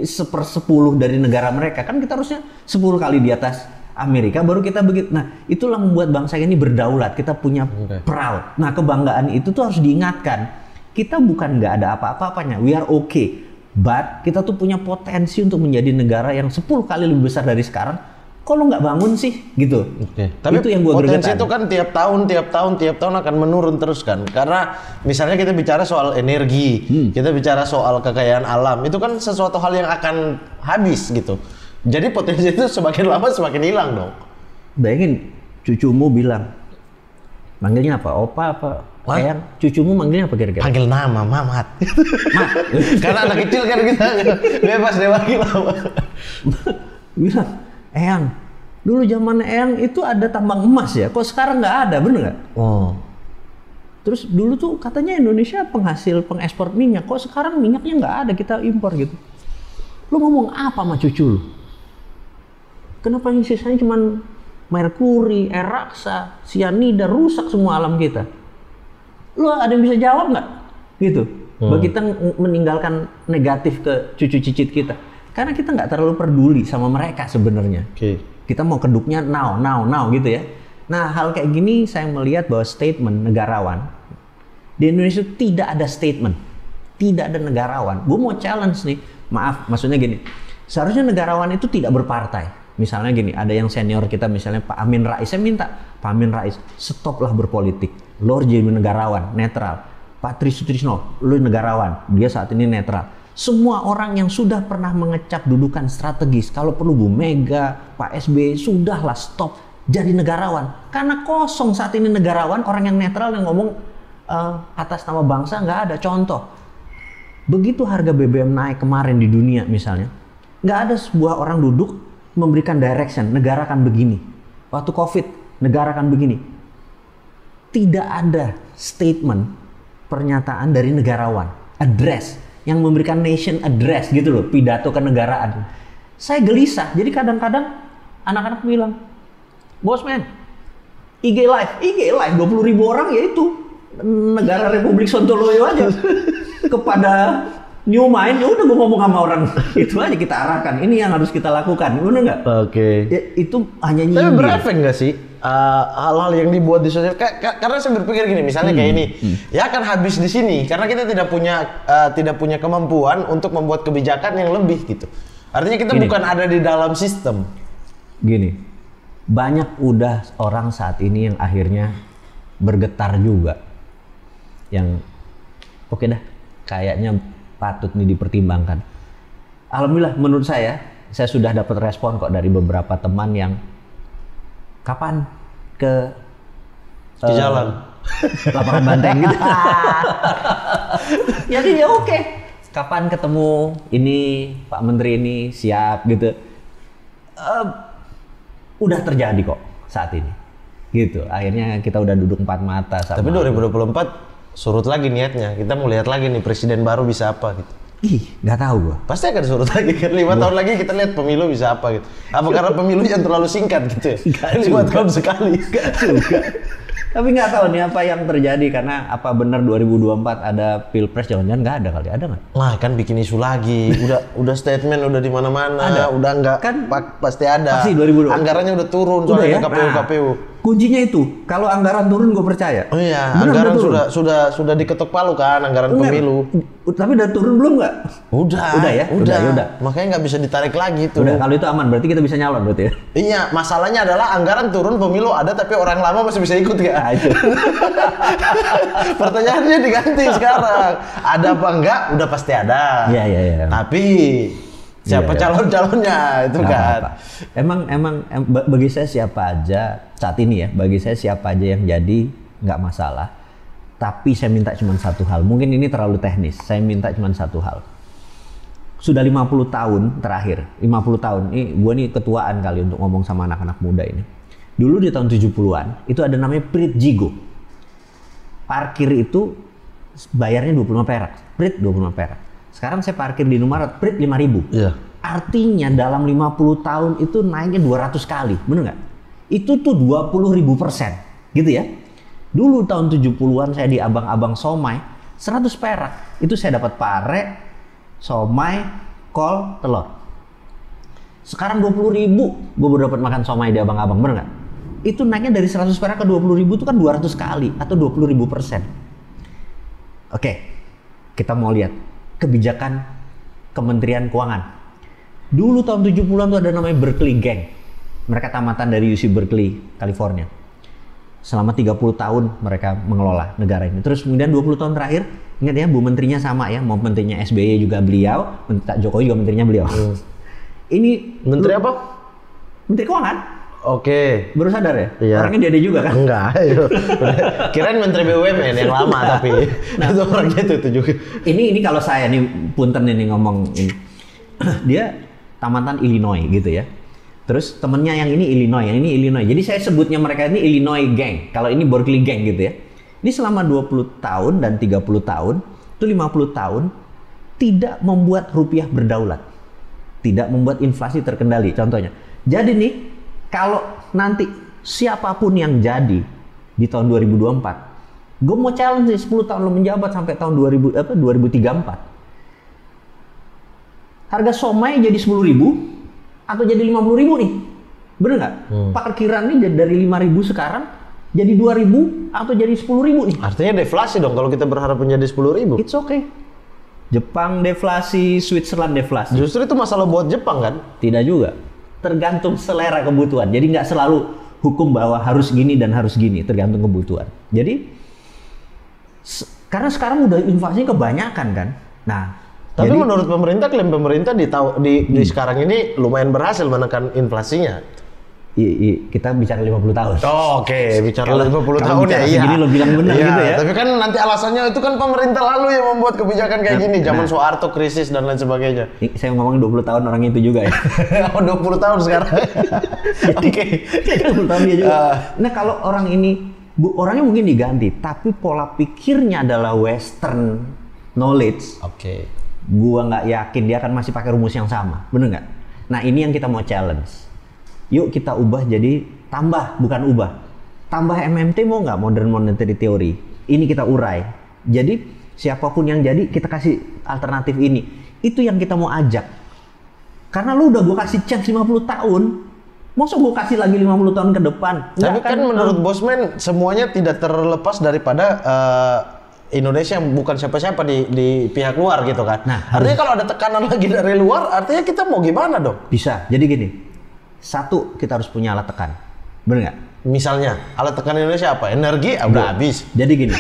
1/10 dari negara mereka? Kan kita harusnya 10 kali di atas Amerika baru kita begitu. Nah, itulah membuat bangsa ini berdaulat. Kita punya proud. Nah, kebanggaan itu tuh harus diingatkan. Kita bukan nggak ada apa-apanya. We are okay. But kita tuh punya potensi untuk menjadi negara yang 10 kali lebih besar dari sekarang. Kok lo nggak bangun sih? Gitu. Tapi itu yang gua potensi itu kan tiap tahun akan menurun terus kan. Karena misalnya kita bicara soal energi, kita bicara soal kekayaan alam. Itu kan sesuatu hal yang akan habis gitu. Jadi potensi itu semakin lama semakin hilang dong. Bayangin cucumu bilang, manggilnya apa? Opa apa? Eyang? Cucumu manggilnya apa kira-kira? Panggil nama, Mamat. Karena anak kecil kan kita bebas deh panggil nama. Bilang, Eyang, dulu zaman Eyang itu ada tambang emas ya, kok sekarang nggak ada, bener nggak? Oh. Terus dulu tuh katanya Indonesia pengekspor minyak, kok sekarang minyaknya nggak ada, kita impor gitu. Lu ngomong apa sama cucu lu? Kenapa yang sisanya cuma merkuri, air raksa, sianida, rusak semua alam kita? Lu ada yang bisa jawab nggak? Gitu. Bahwa kita meninggalkan negatif ke cucu cicit kita. Karena kita nggak terlalu peduli sama mereka sebenarnya. Kita mau keduknya now gitu ya. Nah hal kayak gini saya melihat bahwa statement negarawan di Indonesia tidak ada statement, tidak ada negarawan. Gue mau challenge nih, maaf, maksudnya gini. Seharusnya negarawan itu tidak berpartai. Misalnya gini, ada yang senior kita misalnya Pak Amin Rais, saya minta Pak Amin Rais stoplah berpolitik, lo jadi negarawan, netral. Pak Tri Sutrisno, lo negarawan, dia saat ini netral. Semua orang yang sudah pernah mengecap dudukan strategis, kalau perlu Bu Mega, Pak SBY, sudahlah stop. jadi negarawan. Karena kosong saat ini negarawan, orang yang netral yang ngomong atas nama bangsa nggak ada. Contoh, begitu harga BBM naik kemarin di dunia misalnya, nggak ada sebuah orang duduk memberikan direction, negara akan begini. Waktu COVID, negara akan begini. Tidak ada statement, pernyataan dari negarawan, address, yang memberikan nation address gitu loh, pidato kenegaraan. Saya gelisah, jadi kadang-kadang anak-anak bilang, Bosman, IG live 20.000 orang ya itu negara Republik Sontoloyo aja. Kepada new mind, ya udah gue ngomong sama orang itu aja kita arahkan. Ini yang harus kita lakukan, bener nggak? Oke. Ya, itu hanya Tapi nyindir. berefek nggak sih hal-hal yang dibuat di sosial? Karena saya berpikir gini, misalnya kayak ini, ya akan habis di sini karena kita tidak punya kemampuan untuk membuat kebijakan yang lebih gitu. Artinya kita Gini. bukan ada di dalam sistem. Gini, banyak udah orang saat ini yang akhirnya bergetar juga. Yang oke dah, kayaknya patut nih dipertimbangkan. Alhamdulillah menurut saya sudah dapat respon kok dari beberapa teman yang kapan ke Jalan. lapangan banteng gitu. Jadi ya oke. Kapan ketemu ini Pak Menteri ini siap gitu. Udah terjadi kok saat ini. Gitu. Akhirnya kita udah duduk empat mata sama. Tapi 2024 surut lagi niatnya. Kita mau lihat lagi nih presiden baru bisa apa gitu. Ih, nggak tahu gua. Pasti akan surut lagi kan 5 tahun lagi kita lihat pemilu bisa apa gitu. Apa karena pemilu yang terlalu singkat gitu ya? Nggak 5 juga. tahun sekali. Nggak juga. Tapi nggak tahu nih apa yang terjadi karena apa benar 2024 ada pilpres, jangan-jangan nggak ada kali, ada nggak? Nah kan bikin isu lagi, udah statement udah di mana-mana, Ada. udah nggak Kan pasti ada. pasti 2024. Anggarannya udah turun Udah soalnya ya? KPU. Kuncinya itu, kalau anggaran turun gue percaya. Oh iya, Benar, anggaran udah turun. sudah diketok palu kan anggaran Benar. pemilu. Tapi udah turun belum nggak? Udah ya? udah. Ya udah. Makanya nggak bisa ditarik lagi tuh. Udah, kalau itu aman, berarti kita bisa nyalon berarti ya? Iya, masalahnya adalah anggaran turun pemilu ada tapi orang lama masih bisa ikut ya. Nah, itu. Pertanyaannya diganti sekarang. Ada apa enggak? Udah pasti ada. Iya. Tapi siapa Iya. calon-calonnya itu Nggak kan? apa-apa. Emang bagi saya siapa aja saat ini ya, bagi saya siapa aja yang jadi nggak masalah. Tapi saya minta cuma satu hal, mungkin ini terlalu teknis. Saya minta cuma satu hal. Sudah 50 tahun terakhir, 50 tahun. Ini gue nih ketuaan kali untuk ngomong sama anak-anak muda ini. Dulu di tahun 70-an itu ada namanya Prit Jigo. Parkir itu bayarnya 25 perak. Prit 25 perak. Sekarang saya parkir di Indomaret, Prit 5.000. Iya. Artinya dalam 50 tahun itu naiknya 200 kali, bener nggak? Itu tuh 20.000%, gitu ya. Dulu tahun 70-an saya di abang-abang somai, 100 perak. Itu saya dapat pare, somai, kol, telur. Sekarang 20.000, gue baru dapat makan somai di abang-abang, bener nggak? Itu naiknya dari 100 perak ke 20.000 itu kan 200 kali, atau 20.000%. Oke, kita mau lihat kebijakan Kementerian Keuangan. Dulu tahun 70-an tuh ada namanya Berkeley Gang. Mereka tamatan dari UC Berkeley, California. Selama 30 tahun mereka mengelola negara ini. Terus kemudian 20 tahun terakhir, ingat ya Bu Menterinya sama ya, mau menterinya SBY juga beliau, Pak Jokowi juga menterinya beliau. Ini Menteri apa? Menteri Keuangan. Oke. Baru sadar ya? Iya. Orangnya dia juga kan? Enggak. Kirain Menteri BUMN yang lama tapi itu orangnya itu juga. Ini kalau saya nih punten ini ngomong ini. Dia tamatan Illinois gitu ya. Terus temennya yang ini Illinois, yang ini Illinois. Jadi saya sebutnya mereka ini Illinois Gang. Kalau ini Berkeley Gang gitu ya. Ini selama 20 tahun dan 30 tahun, itu 50 tahun tidak membuat rupiah berdaulat. Tidak membuat inflasi terkendali contohnya. Jadi nih kalau nanti siapapun yang jadi di tahun 2024, gue mau challenge nih 10 tahun lo menjabat sampai tahun 2034. Harga somai jadi 10.000 atau jadi 50.000 nih, bener nggak? Parkiran nih dari 5.000 sekarang jadi 2.000 atau jadi 10.000 nih. Artinya deflasi dong kalau kita berharap menjadi 10.000. It's okay. Jepang deflasi, Switzerland deflasi. Justru itu masalah buat Jepang kan? Tidak juga. Tergantung selera kebutuhan. Jadi nggak selalu hukum bahwa harus gini dan harus gini, tergantung kebutuhan. Jadi karena sekarang udah inflasinya kebanyakan kan. Nah, Tapi jadi, menurut pemerintah, klaim pemerintah di sekarang ini lumayan berhasil menekan inflasinya. kita bicara 50 tahun. Oh, oke, bicara 50 Kalau tahun ya. bicara Iya. segini lo bilang benar Iya, gitu ya. Tapi kan nanti alasannya itu kan pemerintah lalu yang membuat kebijakan kayak gini, zaman Soeharto krisis dan lain sebagainya. Saya ngomongin 20 tahun orang itu juga ya. Oh, 20 tahun sekarang. Oke. 20 tahun dia juga. Nah, kalau orang ini orangnya mungkin diganti, tapi pola pikirnya adalah Western knowledge. Oke. Gua nggak yakin dia akan masih pakai rumus yang sama, bener nggak? Nah, ini yang kita mau challenge. Yuk kita ubah jadi bukan ubah. Tambah MMT mau nggak, Modern Monetary Theory. Ini kita urai. Jadi siapapun yang jadi kita kasih alternatif ini. Itu yang kita mau ajak. Karena lu udah gue kasih chance 50 tahun. Masa gue kasih lagi 50 tahun ke depan? Tapi kan menurut Bosman semuanya tidak terlepas daripada Indonesia bukan siapa-siapa di pihak luar gitu kan. Nah, artinya kalau ada tekanan lagi dari luar, artinya kita mau gimana dong? Bisa. Jadi gini. Satu, kita harus punya alat tekan. Bener nggak? Misalnya, alat tekan Indonesia apa? Energi udah habis. Jadi gini.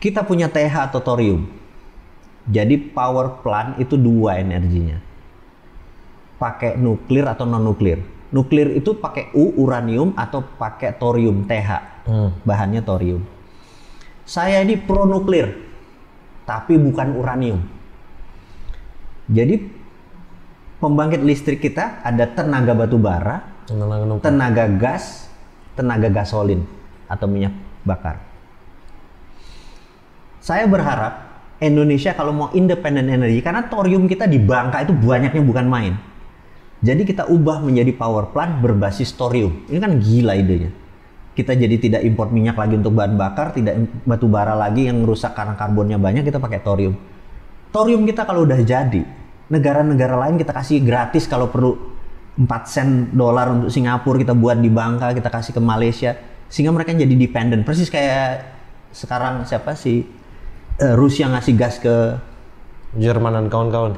Kita punya TH atau thorium. Jadi power plant itu 2 energinya. Pakai nuklir atau non nuklir. Nuklir itu pakai uranium atau pakai thorium TH. Bahannya thorium. Saya ini pro nuklir, tapi bukan uranium. Jadi pembangkit listrik kita ada tenaga batu bara, tenaga gas, tenaga gasolin atau minyak bakar. Saya berharap Indonesia kalau mau independen energi, karena thorium kita di Bangka itu banyaknya bukan main. Jadi kita ubah menjadi power plant berbasis thorium. Ini kan gila idenya. Kita jadi tidak import minyak lagi untuk bahan bakar, tidak batu bara lagi yang rusak karena karbonnya banyak, kita pakai thorium. Thorium kita kalau udah jadi, negara-negara lain kita kasih gratis kalau perlu 4 sen dolar untuk Singapura kita buat di Bangka, kita kasih ke Malaysia sehingga mereka jadi dependent. Persis kayak sekarang siapa sih Rusia ngasih gas ke Jerman dan kawan-kawan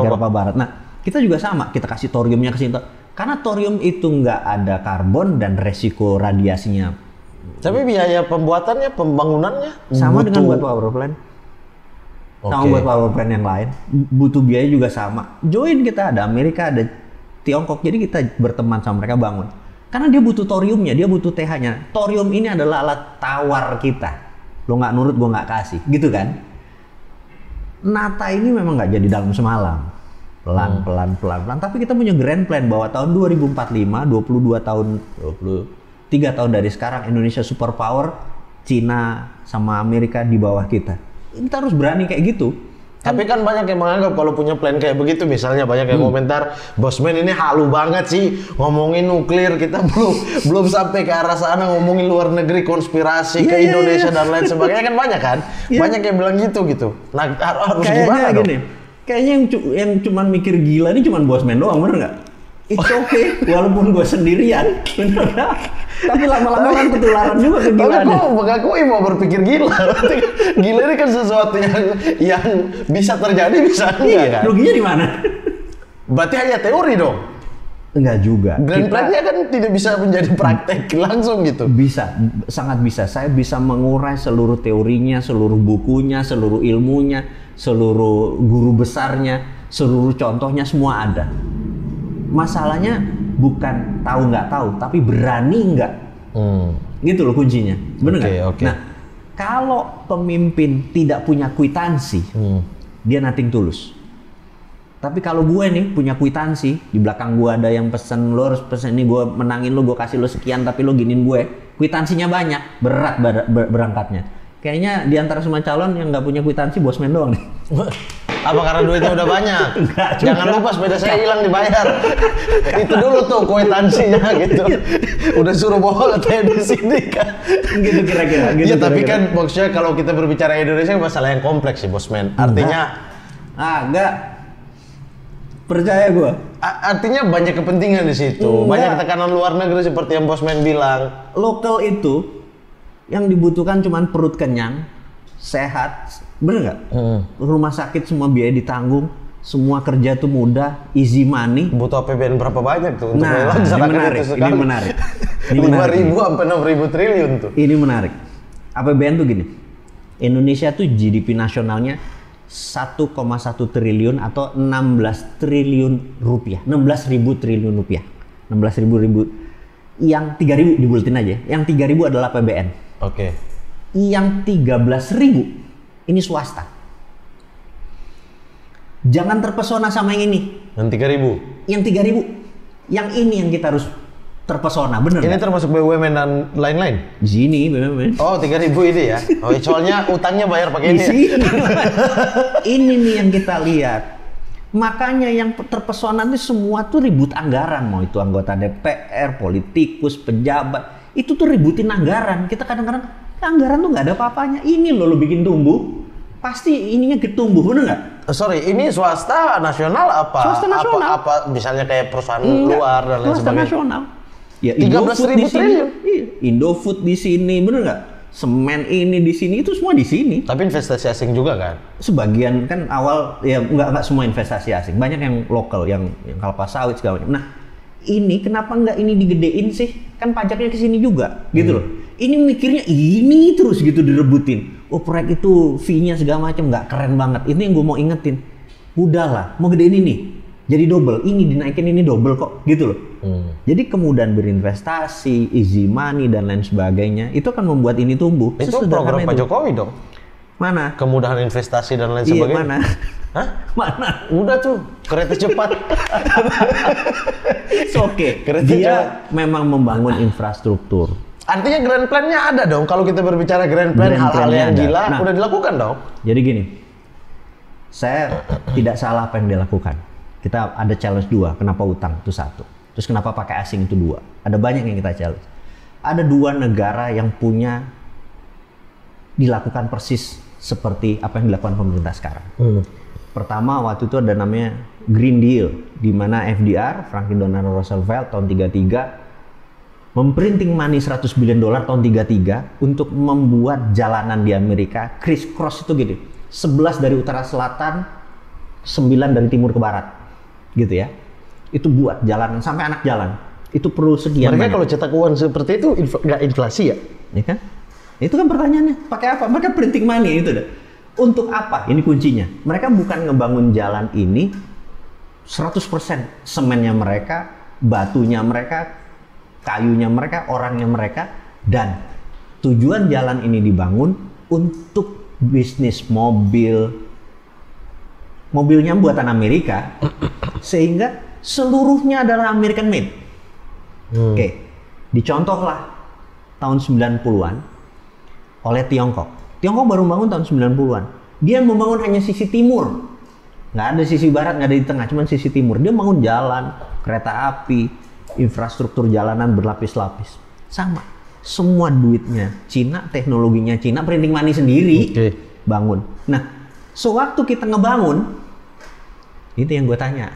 Eropa Barat. Nah, kita juga sama, kita kasih thoriumnya ke sini. Karena thorium itu nggak ada karbon dan resiko radiasinya. Tapi biaya pembuatannya, pembangunannya Sama dengan buat power plant. Sama buat power plant yang lain, butuh biaya juga sama. Join kita, ada Amerika, ada Tiongkok, jadi kita berteman sama mereka bangun. Karena dia butuh thoriumnya, dia butuh TH-nya. Thorium ini adalah alat tawar kita. Lo nggak nurut, gue nggak kasih, gitu kan? Nata ini memang nggak jadi dalam semalam, pelan. Tapi kita punya grand plan bahwa tahun 2045, 23 tahun dari sekarang Indonesia superpower, Cina sama Amerika di bawah kita. Kita harus berani kayak gitu. Tapi kan banyak yang menganggap kalau punya plan kayak begitu, misalnya banyak yang komentar, Bosman ini halu banget sih ngomongin nuklir, kita belum sampai ke arah sana, ngomongin luar negeri, konspirasi ke Indonesia dan lain sebagainya, kan banyak kan? Banyak yang bilang gitu. Nah, harus gimana dong? Kayaknya yang cuman mikir gila ini cuman Bosman doang, bener nggak? It's okay, walaupun gue sendirian, bener nggak? Tapi lama-lama kan ketularan juga kegilaan. Tapi kok mengakui mau berpikir gila? Gila ini kan sesuatu yang bisa terjadi, bisa enggak kan? Ruginya di mana? Berarti hanya teori dong? Enggak juga. Grand plan-nya kan tidak bisa menjadi praktek langsung gitu. Bisa, sangat bisa. Saya bisa mengurai seluruh teorinya, seluruh bukunya, seluruh ilmunya, seluruh guru besarnya, seluruh contohnya semua ada. Masalahnya bukan tahu nggak tahu, tapi berani nggak. Gitu loh kuncinya, bener nggak? Nah, kalau pemimpin tidak punya kwitansi, dia nothing tulus. Tapi kalau gue nih punya kwitansi, di belakang gue ada yang pesen, lo harus pesen ini, gue menangin lo, gue kasih lo sekian, tapi lo giniin gue, kwitansinya banyak, berat berangkatnya. Kayaknya di antara semua calon yang nggak punya kwitansi Bosman doang nih. Apa karena duitnya udah banyak? Jangan lupa sepeda saya hilang dibayar. Itu dulu tuh kwitansinya gitu. Udah suruh bawa katanya di sini kan. Gitu kira-kira. Iya, tapi kan maksudnya kalau kita berbicara Indonesia masalah yang kompleks sih, Bosman. Artinya enggak. Percaya gue. Artinya banyak kepentingan di situ. Banyak tekanan luar negeri seperti yang Bosman bilang. Lokal itu yang dibutuhkan cuman perut kenyang, sehat, bener nggak? Rumah sakit semua biaya ditanggung, semua kerja tuh mudah, easy money. Butuh APBN berapa banyak tuh? Nah, ini menarik. 5.000 sampai 6.000 triliun tuh. Ini menarik. APBN tuh gini, Indonesia tuh GDP nasionalnya 1,1 triliun atau 16 triliun rupiah, 16.000 triliun rupiah. 16.000 yang 3.000 dibuletin aja. Yang 3.000 adalah PBN. Oke. Yang 13.000 ini swasta. Jangan terpesona sama yang ini. Yang 3.000. Yang 3.000. Yang ini yang kita harus terpesona, bener Ini nggak? termasuk BUMN dan lain-lain? Di sini, bener. Oh, 3.000 ini ya? Oh, soalnya utangnya bayar pakai Di ini ya? sini. Ini nih yang kita lihat. Makanya yang terpesona itu semua tuh ribut anggaran. Mau itu anggota DPR, politikus, pejabat. Itu tuh ributin anggaran. Kita kadang-kadang, anggaran tuh nggak ada apa-apanya. Ini loh lo bikin tumbuh. Pasti ininya tumbuh, bener nggak? Sorry, ini swasta nasional apa? Swasta nasional. Apa misalnya kayak perusahaan Enggak, luar dan lain swasta sebagainya? nasional. Ya, 13.000 Indofood di sini. triliun. Iya, Indofood di sini, bener nggak? Semen ini di sini, itu semua di sini. Tapi investasi asing juga kan? Sebagian kan awal ya nggak semua investasi asing, banyak yang lokal, yang kelapa sawit segala macam. Nah, ini kenapa nggak ini digedein sih? Kan pajaknya ke sini juga, gitu loh. Ini mikirnya ini terus gitu direbutin. Oh, proyek itu fee-nya segala macam nggak keren banget. Ini yang gue mau ingetin. Udahlah, mau gedein ini. Jadi double, ini dinaikin ini double kok, gitu loh. Jadi kemudian berinvestasi, easy money dan lain sebagainya, itu akan membuat ini tumbuh. Itu program Pak Jokowi dong? Mana? Kemudahan investasi dan lain Iya, sebagainya? mana? Hah? Mana? Udah tuh, kereta cepat. Oke, Kereta dia cepat. memang membangun infrastruktur. Artinya grand plan-nya ada dong. Kalau kita berbicara grand plan, Grand hal-hal plan-nya yang ada. gila Nah. udah dilakukan dong. Jadi gini, saya tidak salah apa yang dia lakukan. Kita ada challenge 2, kenapa utang itu 1. Terus kenapa pakai asing itu 2. Ada banyak yang kita challenge. Ada 2 negara yang punya dilakukan persis seperti apa yang dilakukan pemerintah sekarang. Pertama waktu itu ada namanya Green Deal, di mana FDR, Franklin Delano Roosevelt tahun 33 memprinting money $100 billion tahun 33 untuk membuat jalanan di Amerika criss cross itu gitu. 11 dari utara selatan, 9 dari timur ke barat. Gitu ya. Itu buat jalanan sampai anak jalan. Itu perlu sekian Mereka banyak. kalau cetak uang seperti itu nggak inflasi ya? Ya kan? Itu kan pertanyaannya, pakai apa? Mereka printing money itu dah. Untuk apa? Ini kuncinya. Mereka bukan ngebangun jalan ini 100% semennya mereka, batunya mereka, kayunya mereka, orangnya mereka, dan tujuan jalan ini dibangun untuk bisnis mobil. Mobilnya buatan Amerika, sehingga seluruhnya adalah American made. Oke, dicontohlah tahun 90-an oleh Tiongkok. Tiongkok baru bangun tahun 90-an. Dia membangun hanya sisi timur. Nggak ada sisi barat, nggak ada di tengah, cuma sisi timur. Dia bangun jalan, kereta api, infrastruktur jalanan berlapis-lapis. Sama. Semua duitnya Cina, teknologinya Cina, printing money sendiri. Bangun. Nah, sewaktu kita ngebangun, itu yang gue tanya.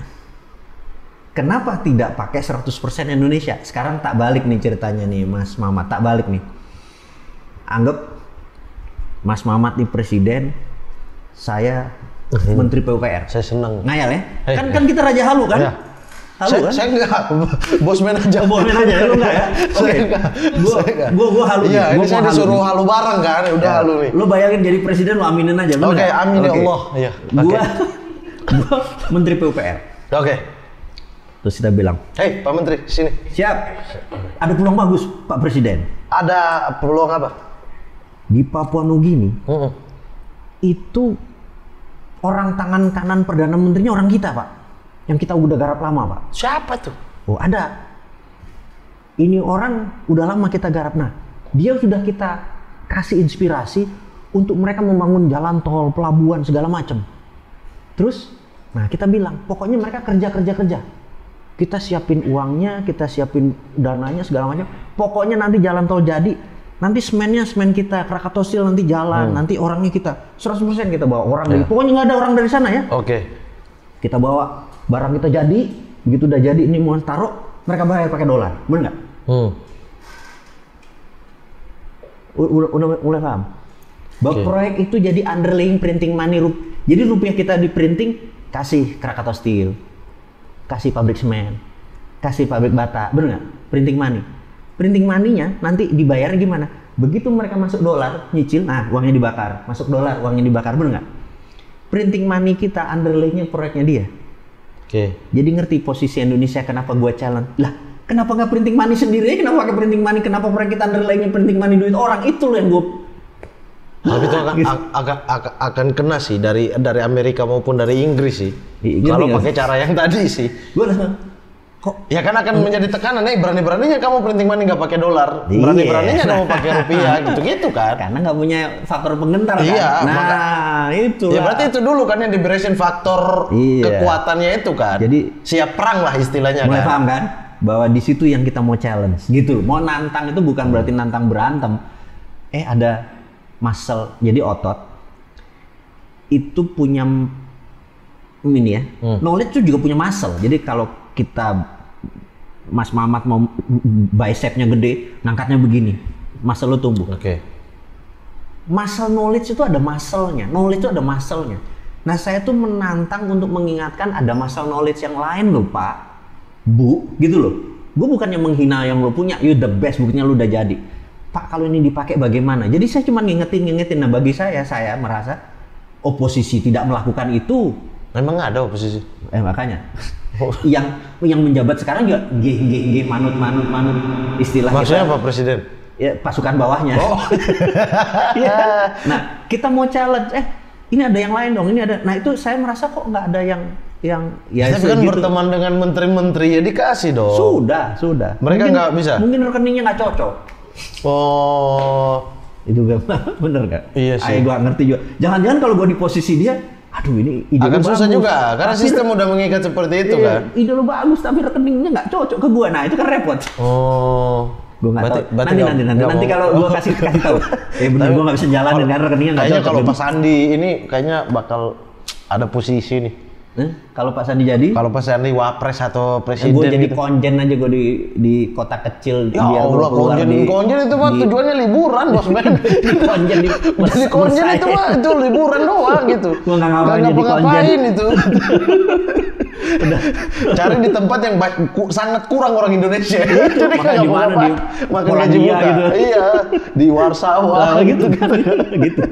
Kenapa tidak pakai 100% Indonesia? Sekarang tak balik nih ceritanya nih Mas Mamat, tak balik nih. Anggap Mas Mamat nih presiden, saya Menteri PUPR. Saya senang. Ngayal ya? Kan kita Raja Halu kan? Ya. Halu kan? Saya enggak, bosman aja. Bosman aja, lu enggak ya? Saya enggak. Gua halu nih. Iya, ini Gua saya mau halu disuruh nih. halu bareng kan, udah Ya, halu nih. Lu bayangin jadi presiden, lu aminin aja. Bener Oke, nggak? amin ya Oke. Allah. Iya. Gua Menteri PUPR. Oke. Terus kita bilang, Hei, Pak Menteri, sini. siap. Ada peluang bagus, Pak Presiden. Ada peluang apa? Di Papua Nugini, itu orang tangan kanan Perdana Menterinya orang kita, Pak. Yang kita udah garap lama, Pak. Siapa tuh? Oh, ada. Ini orang udah lama kita garap. Nah, dia sudah kita kasih inspirasi untuk mereka membangun jalan tol, pelabuhan, segala macam. Terus, nah kita bilang, pokoknya mereka kerja. Kita siapin uangnya, kita siapin dananya, segala macam. Pokoknya nanti jalan tol jadi, nanti semennya semen kita, Krakatau Steel nanti jalan, nanti orangnya kita 100% kita bawa orang dari, pokoknya nggak ada orang dari sana ya. Oke. Kita bawa barang kita jadi, begitu udah jadi ini mau taruh, mereka bayar pakai dolar, bener nggak? Udah mulai paham? Bahwa proyek itu jadi underlying printing money, jadi rupiah kita di printing, kasih Krakatau Steel, kasih pabrik semen, kasih pabrik bata, bener nggak? Printing money. Printing money-nya nanti dibayar gimana? Begitu mereka masuk dolar, nyicil, nah uangnya dibakar. Masuk dolar, uangnya dibakar, bener nggak? Printing money kita underlying-nya proyeknya dia. Oke. Jadi ngerti posisi Indonesia kenapa gua challenge? Lah, Kenapa nggak printing money sendiri? Kenapa pakai printing money? Kenapa kita underlying printing money duit orang? Itu loh yang gue. Tapi itu akan kena sih dari Amerika maupun dari Inggris sih. Kalau pakai cara yang tadi sih. Gue kok ya kan akan menjadi tekanan, berani-beraninya kamu printing money nggak pakai dolar, berani-beraninya kamu pakai rupiah, gitu-gitu kan? Karena nggak punya faktor penggentar kan? Iya, itu. Ya berarti itu dulu kan yang diberesin faktor kekuatannya itu kan. Jadi siap perang lah istilahnya. Mulai kan? paham kan? Bahwa di situ yang kita mau challenge, gitu loh. Mau nantang itu bukan berarti nantang berantem. Ada muscle, jadi otot itu punya ini ya. Knowledge itu juga punya muscle. Jadi kalau kita Mas Mamat mau bicepnya gede, ngangkatnya begini, muscle lo tumbuh. Oke. Muscle knowledge itu ada muscle-nya, knowledge itu ada muscle-nya. Nah saya tuh menantang untuk mengingatkan ada muscle knowledge yang lain loh Pak, Bu, gitu loh. Gue bukannya menghina yang lo punya, you the best, buktinya lo udah jadi. Pak kalau ini dipakai bagaimana? Jadi saya cuma ngingetin. Nah bagi saya merasa oposisi tidak melakukan itu. Memang nggak ada oposisi? Makanya. Yang menjabat sekarang juga manut istilah. Maksudnya kita, apa presiden? Ya pasukan bawahnya. Ya. Nah kita mau challenge, ini ada yang lain dong, ini ada. Nah itu saya merasa kok nggak ada yang ya. Tapi kan gitu. Berteman dengan menteri-menteri ya dikasih dong. Sudah. Mereka nggak bisa. Mungkin rekeningnya nggak cocok. Oh. Itu gak bener gak? Iya sih. Gue ngerti juga. Jangan-jangan kalau gue di posisi dia, aduh ini ide akan susah bagus. juga karena tapi sistem udah mengikat seperti itu kan. Ide lo bagus tapi rekeningnya nggak cocok ke gue. Nah itu kan repot. Oh. Gue nggak tahu. Nanti kalau gue kasih tahu. Bener gue nggak bisa jalanin karena rekeningnya nggak cocok. Kayaknya kalau Pak Sandi ini kayaknya bakal ada posisi nih. Kalau Pak Sandi jadi? Kalau Pak Sandi wapres atau presiden gue jadi gitu. Konjen aja gue di kota kecil. Ya Allah, konjen itu mah tujuannya liburan bos men. Jadi konjen itu mah itu liburan doang gitu. Gue nggak ngapain itu. Cari di tempat yang sangat kurang orang Indonesia. Jadi nggak mau ngapain. Makan gaji buka. Gitu. Iya, di Warsawa gitu kan. Gitu.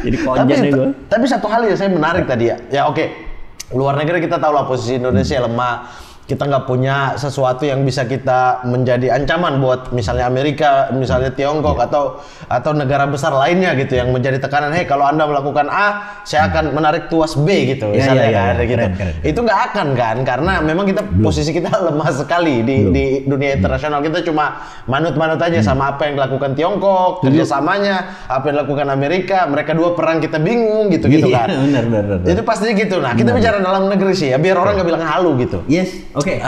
Jadi konjen nih gue. Tapi satu hal ya saya menarik tadi ya. Ya oke. Luar negeri kita tahu lah posisi Indonesia lemah, kita nggak punya sesuatu yang bisa kita menjadi ancaman buat misalnya Amerika, misalnya Tiongkok atau negara besar lainnya gitu yang menjadi tekanan. Kalau Anda melakukan A, saya akan menarik tuas B gitu misalnya gitu. Keren. Itu nggak akan kan karena memang kita posisi kita lemah sekali di dunia internasional. Kita cuma manut-manut aja sama apa yang dilakukan Tiongkok, kerjasamanya, apa yang dilakukan Amerika. Mereka dua perang kita bingung gitu kan. Benar. Itu pastinya gitu. Nah kita bicara dalam negeri sih ya biar orang nggak bilang halu gitu. Yes. Oke.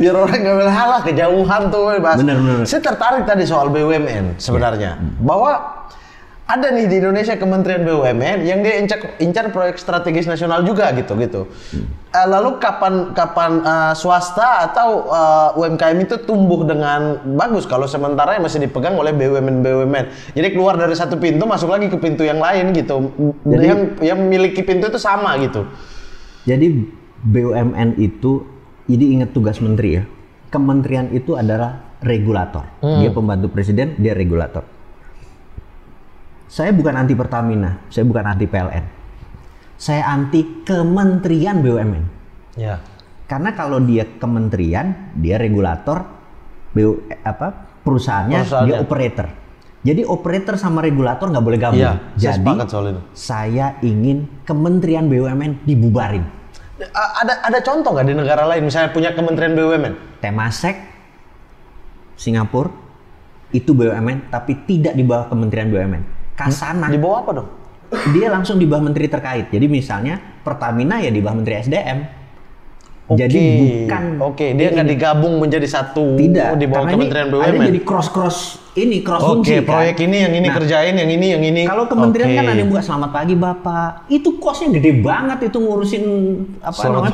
Biar orang nggak bilang halah kejauhan tuh Mas. Bener. Saya tertarik tadi soal BUMN sebenarnya. Bahwa ada nih di Indonesia Kementerian BUMN yang dia incar proyek strategis nasional juga gitu. Lalu kapan swasta atau UMKM itu tumbuh dengan bagus kalau sementara yang masih dipegang oleh BUMN. Jadi keluar dari satu pintu masuk lagi ke pintu yang lain gitu. Jadi, yang memiliki pintu itu sama gitu. Jadi BUMN itu, jadi ingat tugas menteri ya. Kementerian itu adalah regulator. Dia pembantu presiden, dia regulator. Saya bukan anti Pertamina, saya bukan anti PLN. Saya anti Kementerian BUMN. Ya. Karena kalau dia kementerian, dia regulator, perusahaannya dia operator. Jadi operator sama regulator nggak boleh gabung. Ya, jadi saya ingin Kementerian BUMN dibubarin. Ada contoh nggak di negara lain misalnya punya Kementerian BUMN? Temasek, Singapura itu BUMN tapi tidak di bawah Kementerian BUMN. Kasana di bawah apa dong? Dia langsung di bawah menteri terkait. Jadi misalnya Pertamina ya di bawah Menteri SDM. Jadi bukan dia nggak digabung menjadi satu di bawah Kementerian BUMN. Ada jadi cross fungsi. Proyek ini yang ini kerjain, yang ini. Kalau kementerian kan ada yang buka selamat pagi Bapak. Itu costnya gede banget itu ngurusin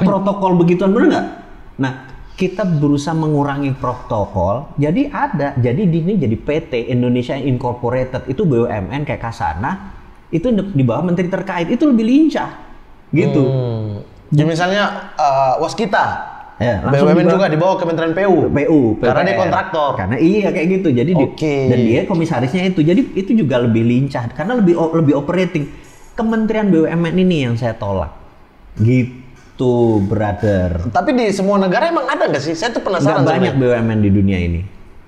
protokol begituan, bener nggak? Nah, kita berusaha mengurangi protokol. Jadi jadi PT Indonesia Incorporated itu BUMN kayak Kasana itu di bawah menteri terkait itu lebih lincah gitu. Jadi misalnya Waskita, BUMN juga di bawah Kementerian PU, karena dia kontraktor. Karena kayak gitu. Jadi dan dia komisarisnya itu. Jadi itu juga lebih lincah karena lebih operating. Kementerian BUMN ini yang saya tolak. Gitu. Tuh, brother. Tapi di semua negara emang ada nggak sih? Saya tuh penasaran. Nggak banyak BUMN di dunia ini.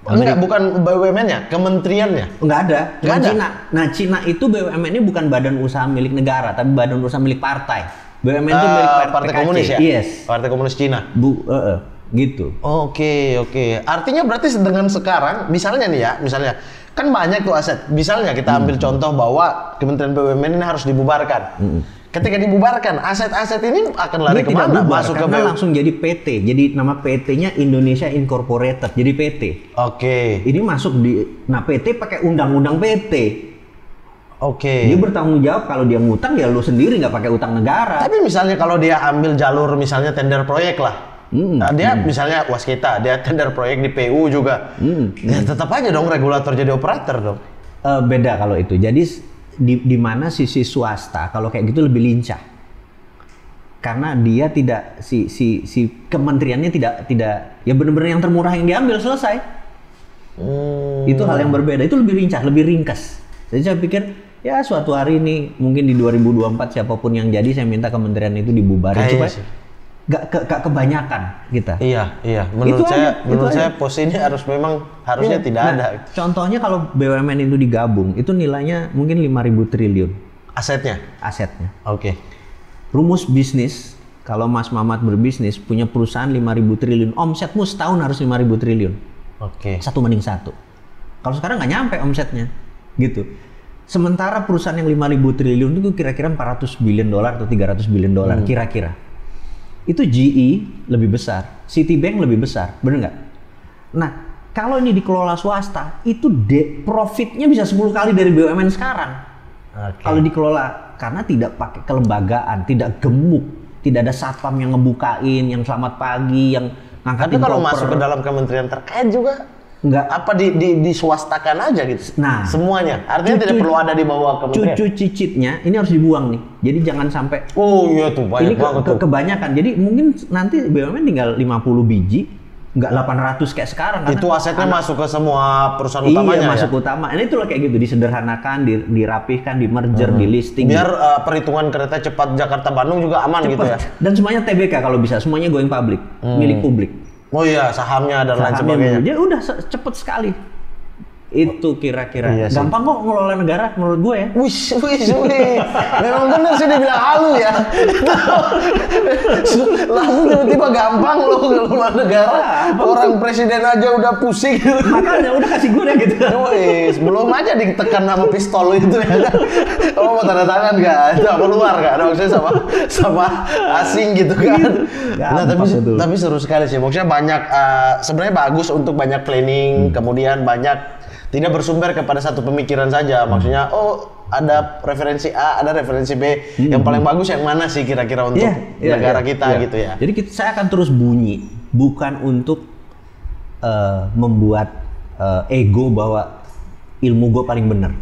Enggak, bukan BUMN-nya, kementeriannya. Nggak ada. Nggak ada. Cina. Nah, Cina itu BUMN-nya bukan badan usaha milik negara, tapi badan usaha milik partai. BUMN itu milik Partai PKC. Komunis ya? Yes. Partai Komunis Cina. Gitu. Oke. Artinya berarti dengan sekarang, misalnya nih ya, kan banyak tuh aset. Misalnya kita ambil contoh bahwa Kementerian BUMN ini harus dibubarkan. Ketika dibubarkan, aset-aset ini akan lari Ini kemana? tidak bubar, Masuk ke karena langsung jadi PT. Jadi nama PT-nya Indonesia Incorporated. Jadi PT. Oke. Ini masuk nah PT pakai undang-undang PT. Oke. Dia bertanggung jawab kalau dia ngutang ya lu sendiri, nggak pakai utang negara. Tapi misalnya kalau dia ambil jalur misalnya tender proyek lah. Nah, dia misalnya waskita, dia tender proyek di PU juga. Ya tetap aja dong regulator jadi operator dong. Beda kalau itu. Jadi di mana sisi swasta kalau kayak gitu lebih lincah. Karena dia tidak si kementeriannya tidak ya benar-benar yang termurah yang diambil selesai. Itu hal yang berbeda. Itu lebih lincah, lebih ringkas. Jadi saya pikir ya suatu hari ini mungkin di 2024 siapapun yang jadi saya minta kementerian itu dibubarin supaya gak kebanyakan kita. Iya. Menurut saya pos ini harusnya tidak ada. Contohnya kalau BUMN itu digabung, itu nilainya mungkin 5.000 triliun. Asetnya. Oke. Rumus bisnis, kalau Mas Mamat berbisnis punya perusahaan 5.000 triliun, omsetmu setahun harus 5.000 triliun. Oke. 1 banding 1. Kalau sekarang nggak nyampe omsetnya, gitu. Sementara perusahaan yang 5.000 triliun itu kira-kira 400 billion dolar atau 300 billion dolar kira-kira. Itu GE lebih besar, Citibank lebih besar, bener nggak? Nah, kalau ini dikelola swasta, itu profitnya bisa 10 kali dari BUMN sekarang. Kalau dikelola, karena tidak pakai kelembagaan, tidak gemuk, tidak ada satpam yang ngebukain, yang selamat pagi, yang ngangkatin Tapi kalau koper. masuk ke dalam kementerian terkait juga Nggak. apa diswastakan aja gitu. Nah, semuanya. Artinya tidak perlu ada di bawah kementerian. Cucu cicitnya ini harus dibuang nih. Jadi jangan sampai Oh iya tuh banyak ini banget tuh. kebanyakan. Jadi mungkin nanti BUMN tinggal 50 biji, nggak 800 kayak sekarang. Itu asetnya masuk ke semua perusahaan utamanya masuk ya? utama. Ini itulah kayak gitu, disederhanakan, dirapihkan, di merger, di listing. Biar perhitungan kereta cepat Jakarta Bandung juga aman gitu ya. Dan semuanya TBK kalau bisa, semuanya going public, milik publik. Oh iya, sahamnya dan lain sebagainya. Jadi udah cepet sekali. Itu kira-kira. Iya sih. Gampang kok ngelola negara menurut gue ya. Wih. Memang bener sih dibilang halu ya. Langsung tiba-tiba gampang loh ngelola negara. Orang presiden aja udah pusing. Makanya udah kasih gue deh gitu. Wih, belum aja ditekan sama pistol itu ya kan. Kamu mau tanda tangan gak? Sama luar gak? Ada maksudnya sama asing gitu kan. Nah, tapi seru sekali sih. Maksudnya banyak sebenarnya bagus untuk banyak planning, kemudian banyak tidak bersumber kepada satu pemikiran saja. Maksudnya, ada referensi A, ada referensi B. Yang paling bagus yang mana sih kira-kira untuk negara kita gitu ya? Jadi saya akan terus bunyi, bukan untuk membuat ego bahwa ilmu gue paling benar.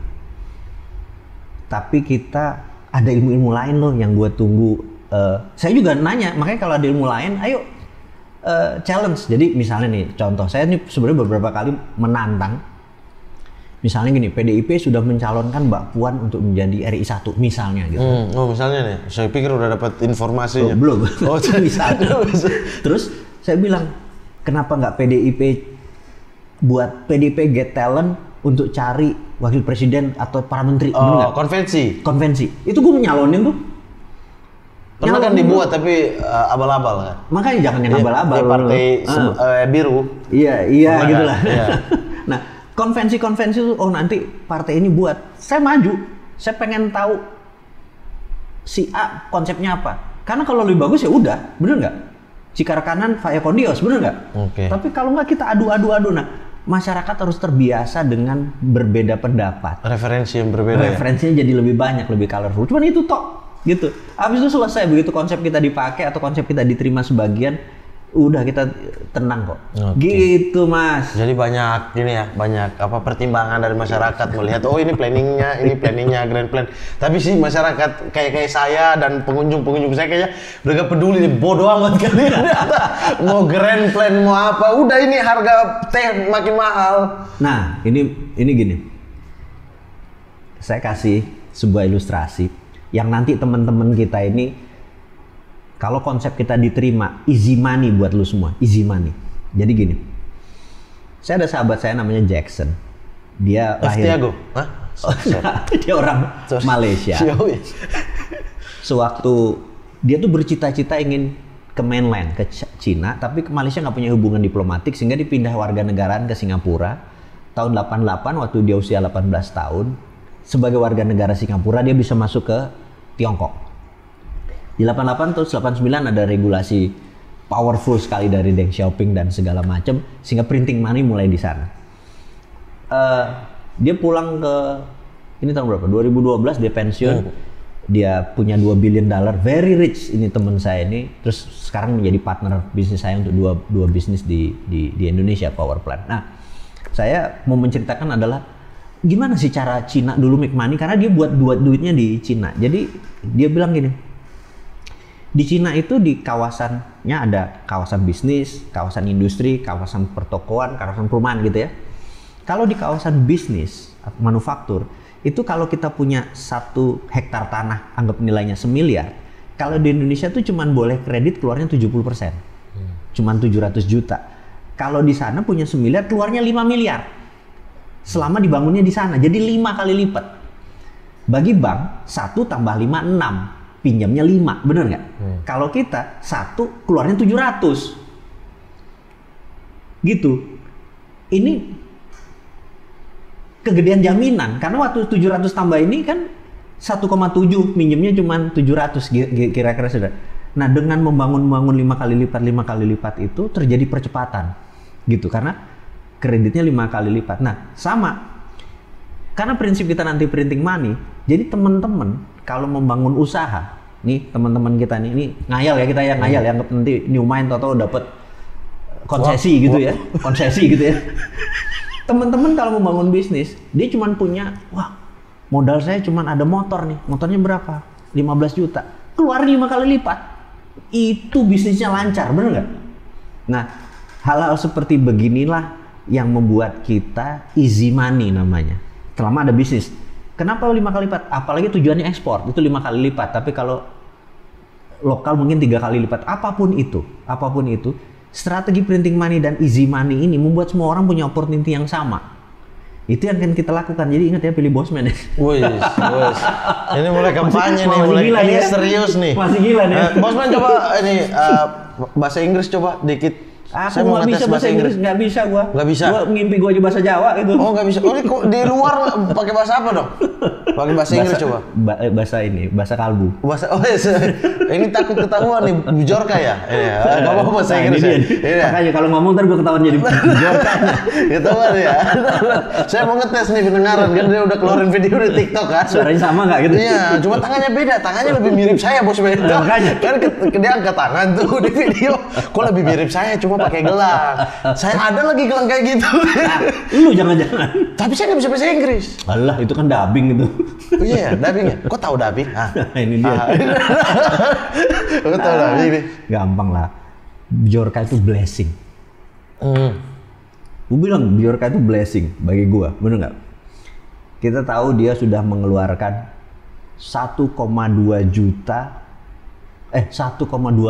Tapi kita ada ilmu-ilmu lain loh yang gue tunggu. Saya juga nanya, makanya kalau ada ilmu lain, ayo challenge. Jadi misalnya nih, contoh saya ini sebenarnya beberapa kali menantang. Misalnya gini, PDIP sudah mencalonkan Mbak Puan untuk menjadi RI 1 misalnya gitu. Oh misalnya nih, saya pikir udah dapat informasinya. Belum. Misalnya. Terus saya bilang, kenapa nggak PDIP buat PDIP Get Talent untuk cari wakil presiden atau para menteri? Konvensi. Itu gue menyalonin tuh. Pernah kan dibuat tapi abal-abal kan? Makanya jangan yang abal-abal. Partai biru. Iya gitulah. Iya. Nah, konvensi itu nanti partai ini buat, saya maju, saya pengen tahu si A konsepnya apa. Karena kalau lebih bagus ya udah, bener nggak? Cikar kanan, Faya Kondios, bener nggak? Okay. Tapi kalau nggak kita adu. Nah, masyarakat harus terbiasa dengan berbeda pendapat. Referensi yang berbeda. Referensinya jadi lebih banyak, lebih colorful. Cuman itu tok, gitu. Habis itu selesai, begitu konsep kita dipakai atau konsep kita diterima sebagian, udah kita tenang kok. Gitu Mas. Jadi banyak pertimbangan dari masyarakat melihat ini planningnya grand plan. Tapi sih masyarakat kayak saya dan pengunjung saya kayaknya udah gak peduli, bodoh amat kalian. Mau grand plan mau apa, udah ini harga teh makin mahal. Nah ini gini, saya kasih sebuah ilustrasi yang nanti teman-teman kita ini Kalau konsep kita diterima, easy money buat lu semua, easy money. Jadi gini, saya ada sahabat saya namanya Jackson. Dia lahir. Tiago? Hah? Dia orang Malaysia. Sewaktu dia tuh bercita-cita ingin ke mainland, ke Cina, tapi ke Malaysia nggak punya hubungan diplomatik, sehingga dipindah warga negaraan ke Singapura. Tahun 88 waktu dia usia 18 tahun, sebagai warga negara Singapura dia bisa masuk ke Tiongkok. Di 88 terus 89 ada regulasi powerful sekali dari Deng Xiaoping dan segala macam, sehingga printing money mulai di sana. Dia pulang ke ini tahun berapa? 2012 dia pensiun. Dia punya $2 billion, very rich ini teman saya ini. Terus sekarang menjadi partner bisnis saya untuk dua bisnis di Indonesia, power plant. Nah, saya mau menceritakan adalah gimana sih cara Cina dulu make money, karena dia buat duitnya di Cina. Jadi dia bilang gini, di Cina itu di kawasannya ada kawasan bisnis, kawasan industri, kawasan pertokoan, kawasan perumahan gitu ya. Kalau di kawasan bisnis, manufaktur, itu kalau kita punya 1 hektar tanah, anggap nilainya $1 miliar. Kalau di Indonesia tuh cuman boleh kredit keluarnya 70%. Cuman 700 juta. Kalau di sana punya 1 miliar, keluarnya 5 miliar. Selama dibangunnya di sana, jadi 5 kali lipat. Bagi bank, 1 tambah 5, 6. Pinjamnya 5, bener nggak? Kalau kita 1 keluarnya 700. Gitu. Ini kegedean jaminan, karena waktu 700 tambah ini kan 1,7, minjemnya cuma 700 kira-kira sudah. Nah, dengan membangun 5 kali lipat itu terjadi percepatan. Gitu, karena kreditnya 5 kali lipat. Nah, sama. Karena prinsip kita nanti printing money, jadi teman-teman kalau membangun usaha, nih teman-teman kita nih, ini ngayal ya kita ya, ngayal ya, nanti new mind atau dapat konsesi gitu ya, konsesi gitu ya. Teman-teman kalau membangun bisnis, dia cuma punya, wah modal saya cuma ada motor nih, motornya berapa? 15 juta, keluar 5 kali lipat. Itu bisnisnya lancar, bener nggak? Nah, hal-hal seperti beginilah yang membuat kita easy money namanya. Selama ada bisnis. Kenapa 5 kali lipat? Apalagi tujuannya ekspor, itu 5 kali lipat. Tapi kalau lokal mungkin 3 kali lipat. Apapun itu, strategi printing money dan easy money ini membuat semua orang punya opportunity yang sama. Itu yang akan kita lakukan. Jadi ingat ya, pilih Bosman ya. Wih. Ini mulai kampanye nih, mulai gila ini ya? serius nih. Masih gila nih. Bosman coba ini bahasa Inggris coba dikit. Aku nggak bisa bahasa Inggris, nggak bisa gua. Nggak bisa. Gua ngimpi gua aja bahasa Jawa gitu. Oh nggak bisa. Oh ini di luar pakai bahasa apa dong? Pakai bahasa Inggris coba. Bahasa kalbu. Bahasa ini takut ketahuan nih Bjorka ya. Iya. Nggak mau bahasa Inggris ya. Iya. Makanya kalau ngomong ntar gua ketahuan jadi Bjorka. Ketahuan ya. Saya mau ngetes nih pendengaran kan dia udah keluarin video di TikTok kan. Suaranya sama nggak gitu? Iya. Cuma tangannya beda. Tangannya lebih mirip saya bos beda. Makanya. Kan dia angkat tangan tuh di video. Kok lebih mirip saya? Cuma pakai gelang. Saya ada lagi gelang kayak gitu. Nah, lu jangan-jangan. Tapi saya nggak bisa bahasa Inggris. Alah, itu kan dubbing itu. Oh iya, dubbing ya? Kok tahu dubbing? Ini dia. Kok tahu dubbing nih? Gampang lah. Bjorka itu blessing. Gue bilang Bjorka itu blessing bagi gua, bener nggak? Kita tahu dia sudah mengeluarkan 1,2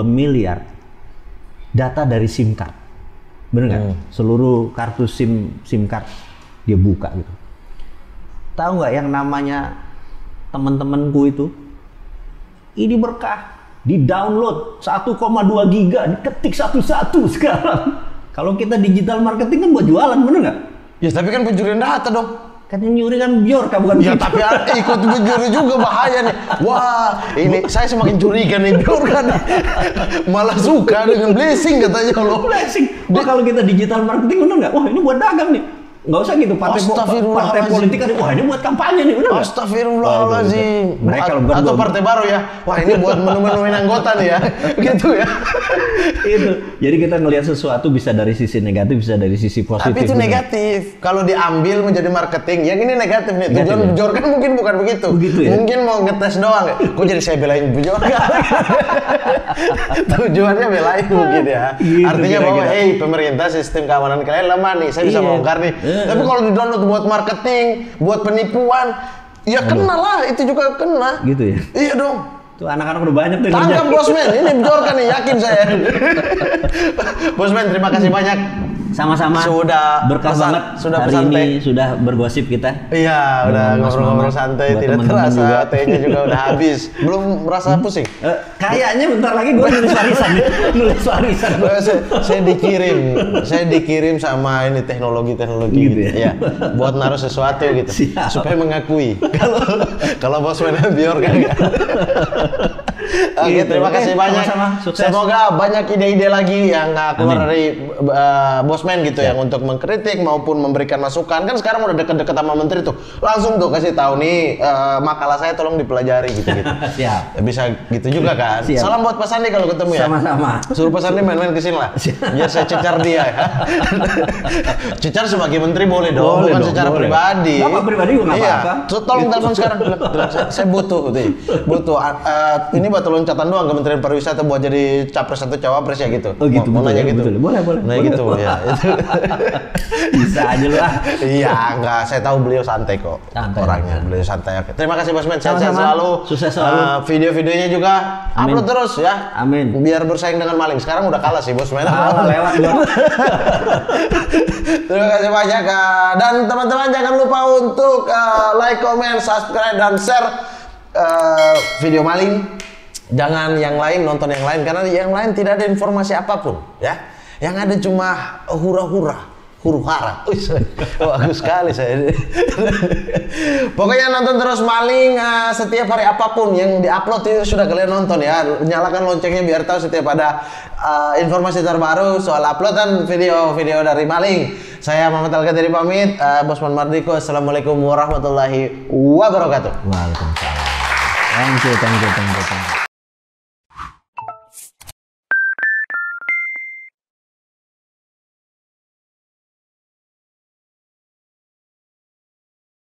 miliar data dari SIM card. Bener nggak? Seluruh kartu SIM card dia buka gitu. Tahu nggak yang namanya teman-temanku itu? Ini berkah. Di download 1,2 giga, diketik satu-satu sekarang. Kalau kita digital marketing kan buat jualan, bener nggak? Ya tapi kan pencurian data dong. Kan yang nyuri kan Bjorka bukan Ya kita. tapi ikut mencuri juga bahaya nih. Wah, ini saya semakin curiga nih Bjorka nih. Malah suka dengan blessing katanya loh. Blessing. Wah, kalau kita digital marketing bener nggak? Wah, ini buat dagang nih. Nggak usah gitu, partai politik kan, wah ini buat kampanye nih, bener nggak? Astagfirullahaladzim. Atau partai baru ya, wah ini buat menu-menuin anggota nih ya, gitu ya. Itu, jadi kita ngelihat sesuatu bisa dari sisi negatif, bisa dari sisi positif. Tapi itu negatif, kalau diambil menjadi marketing, yang ini negatif nih. Tujuan Bjorka kan mungkin bukan begitu. Ya? Mungkin mau ngetes doang ya. Kok jadi saya belain Bjorka? Tujuannya belain mungkin ya. Gitu, artinya bahwa, pemerintah sistem keamanan kalian lemah nih, saya bisa bongkar nih. Tapi kalau di download buat marketing, buat penipuan, ya kena lah, itu juga kena. Gitu ya? Iya dong. Tuh anak-anak udah banyak tuh. Tangkap Bosman, ini Bjorka nih, yakin saya. Bosman, terima kasih banyak. Sama-sama. Sudah berkah pesan- banget sudah hari pesan ini teh. sudah bergosip kita. Iya, udah Dengan Mas ngobrol-ngobrol Mamat. santai, Buat tidak teman-teman terasa juga. tehnya juga udah habis. Belum merasa pusing. Kayaknya bentar lagi gue nulis warisan nih. Nulis warisan. Saya dikirim sama ini teknologi Gitu ya? ya, buat naruh sesuatu gitu, Siap. supaya mengakui kalau Bosman Bjorka enggak. Oke, Gitu. terima Oke, kasih banyak. sama-sama. Sukses. Semoga banyak ide-ide lagi yang keluar Amin. dari Bosman gitu yang untuk mengkritik maupun memberikan masukan. Kan sekarang udah deket-deket sama menteri tuh, langsung tuh kasih tahu nih makalah saya tolong dipelajari gitu-gitu. Siap. Ya, bisa gitu juga kan. Siap. Salam buat Pak Sandi kalau ketemu ya. Sama-sama. Suruh Pak Sandi main-main ke sini lah. Biar saya cecar dia ya. Cecar sebagai menteri boleh dong, Boleh bukan dong, secara boleh. pribadi. Nggak apa, pribadi juga nggak Iya. apa-apa. Tolong telepon sekarang. Bilang, saya butuh nih. Butuh ini batu loncatan doang Kementerian Pariwisata buat jadi capres atau cawapres ya gitu. Oh gitu, Mau betul, nanya ya, gitu. betul. Boleh. Nah Boleh. gitu ya. Bisa aja lu ah. Iya, enggak. Saya tahu beliau santai kok. Santai. Orangnya. Beliau santai. Oke. Terima kasih Bosman. Sehat-sehat Sama-sama. selalu. Sukses selalu. Video-videonya juga Amin. upload terus ya. Amin. Biar bersaing dengan maling. Sekarang udah kalah sih Bosman. Lewat gua. Terima kasih banyak dan teman-teman jangan lupa untuk like, comment, subscribe dan share video maling. Jangan yang lain, nonton yang lain karena yang lain tidak ada informasi apapun ya. Yang ada cuma hura-hura, huru-hara. Bagus sekali saya. Pokoknya nonton terus maling setiap hari apapun yang diupload itu sudah kalian nonton ya. Nyalakan loncengnya biar tahu setiap ada informasi terbaru soal uploadan video-video dari maling. Saya Muhammad Al-Qadiri pamit. Bosman Mardiko. Assalamualaikum warahmatullahi wabarakatuh. Waalaikumsalam. Thank you.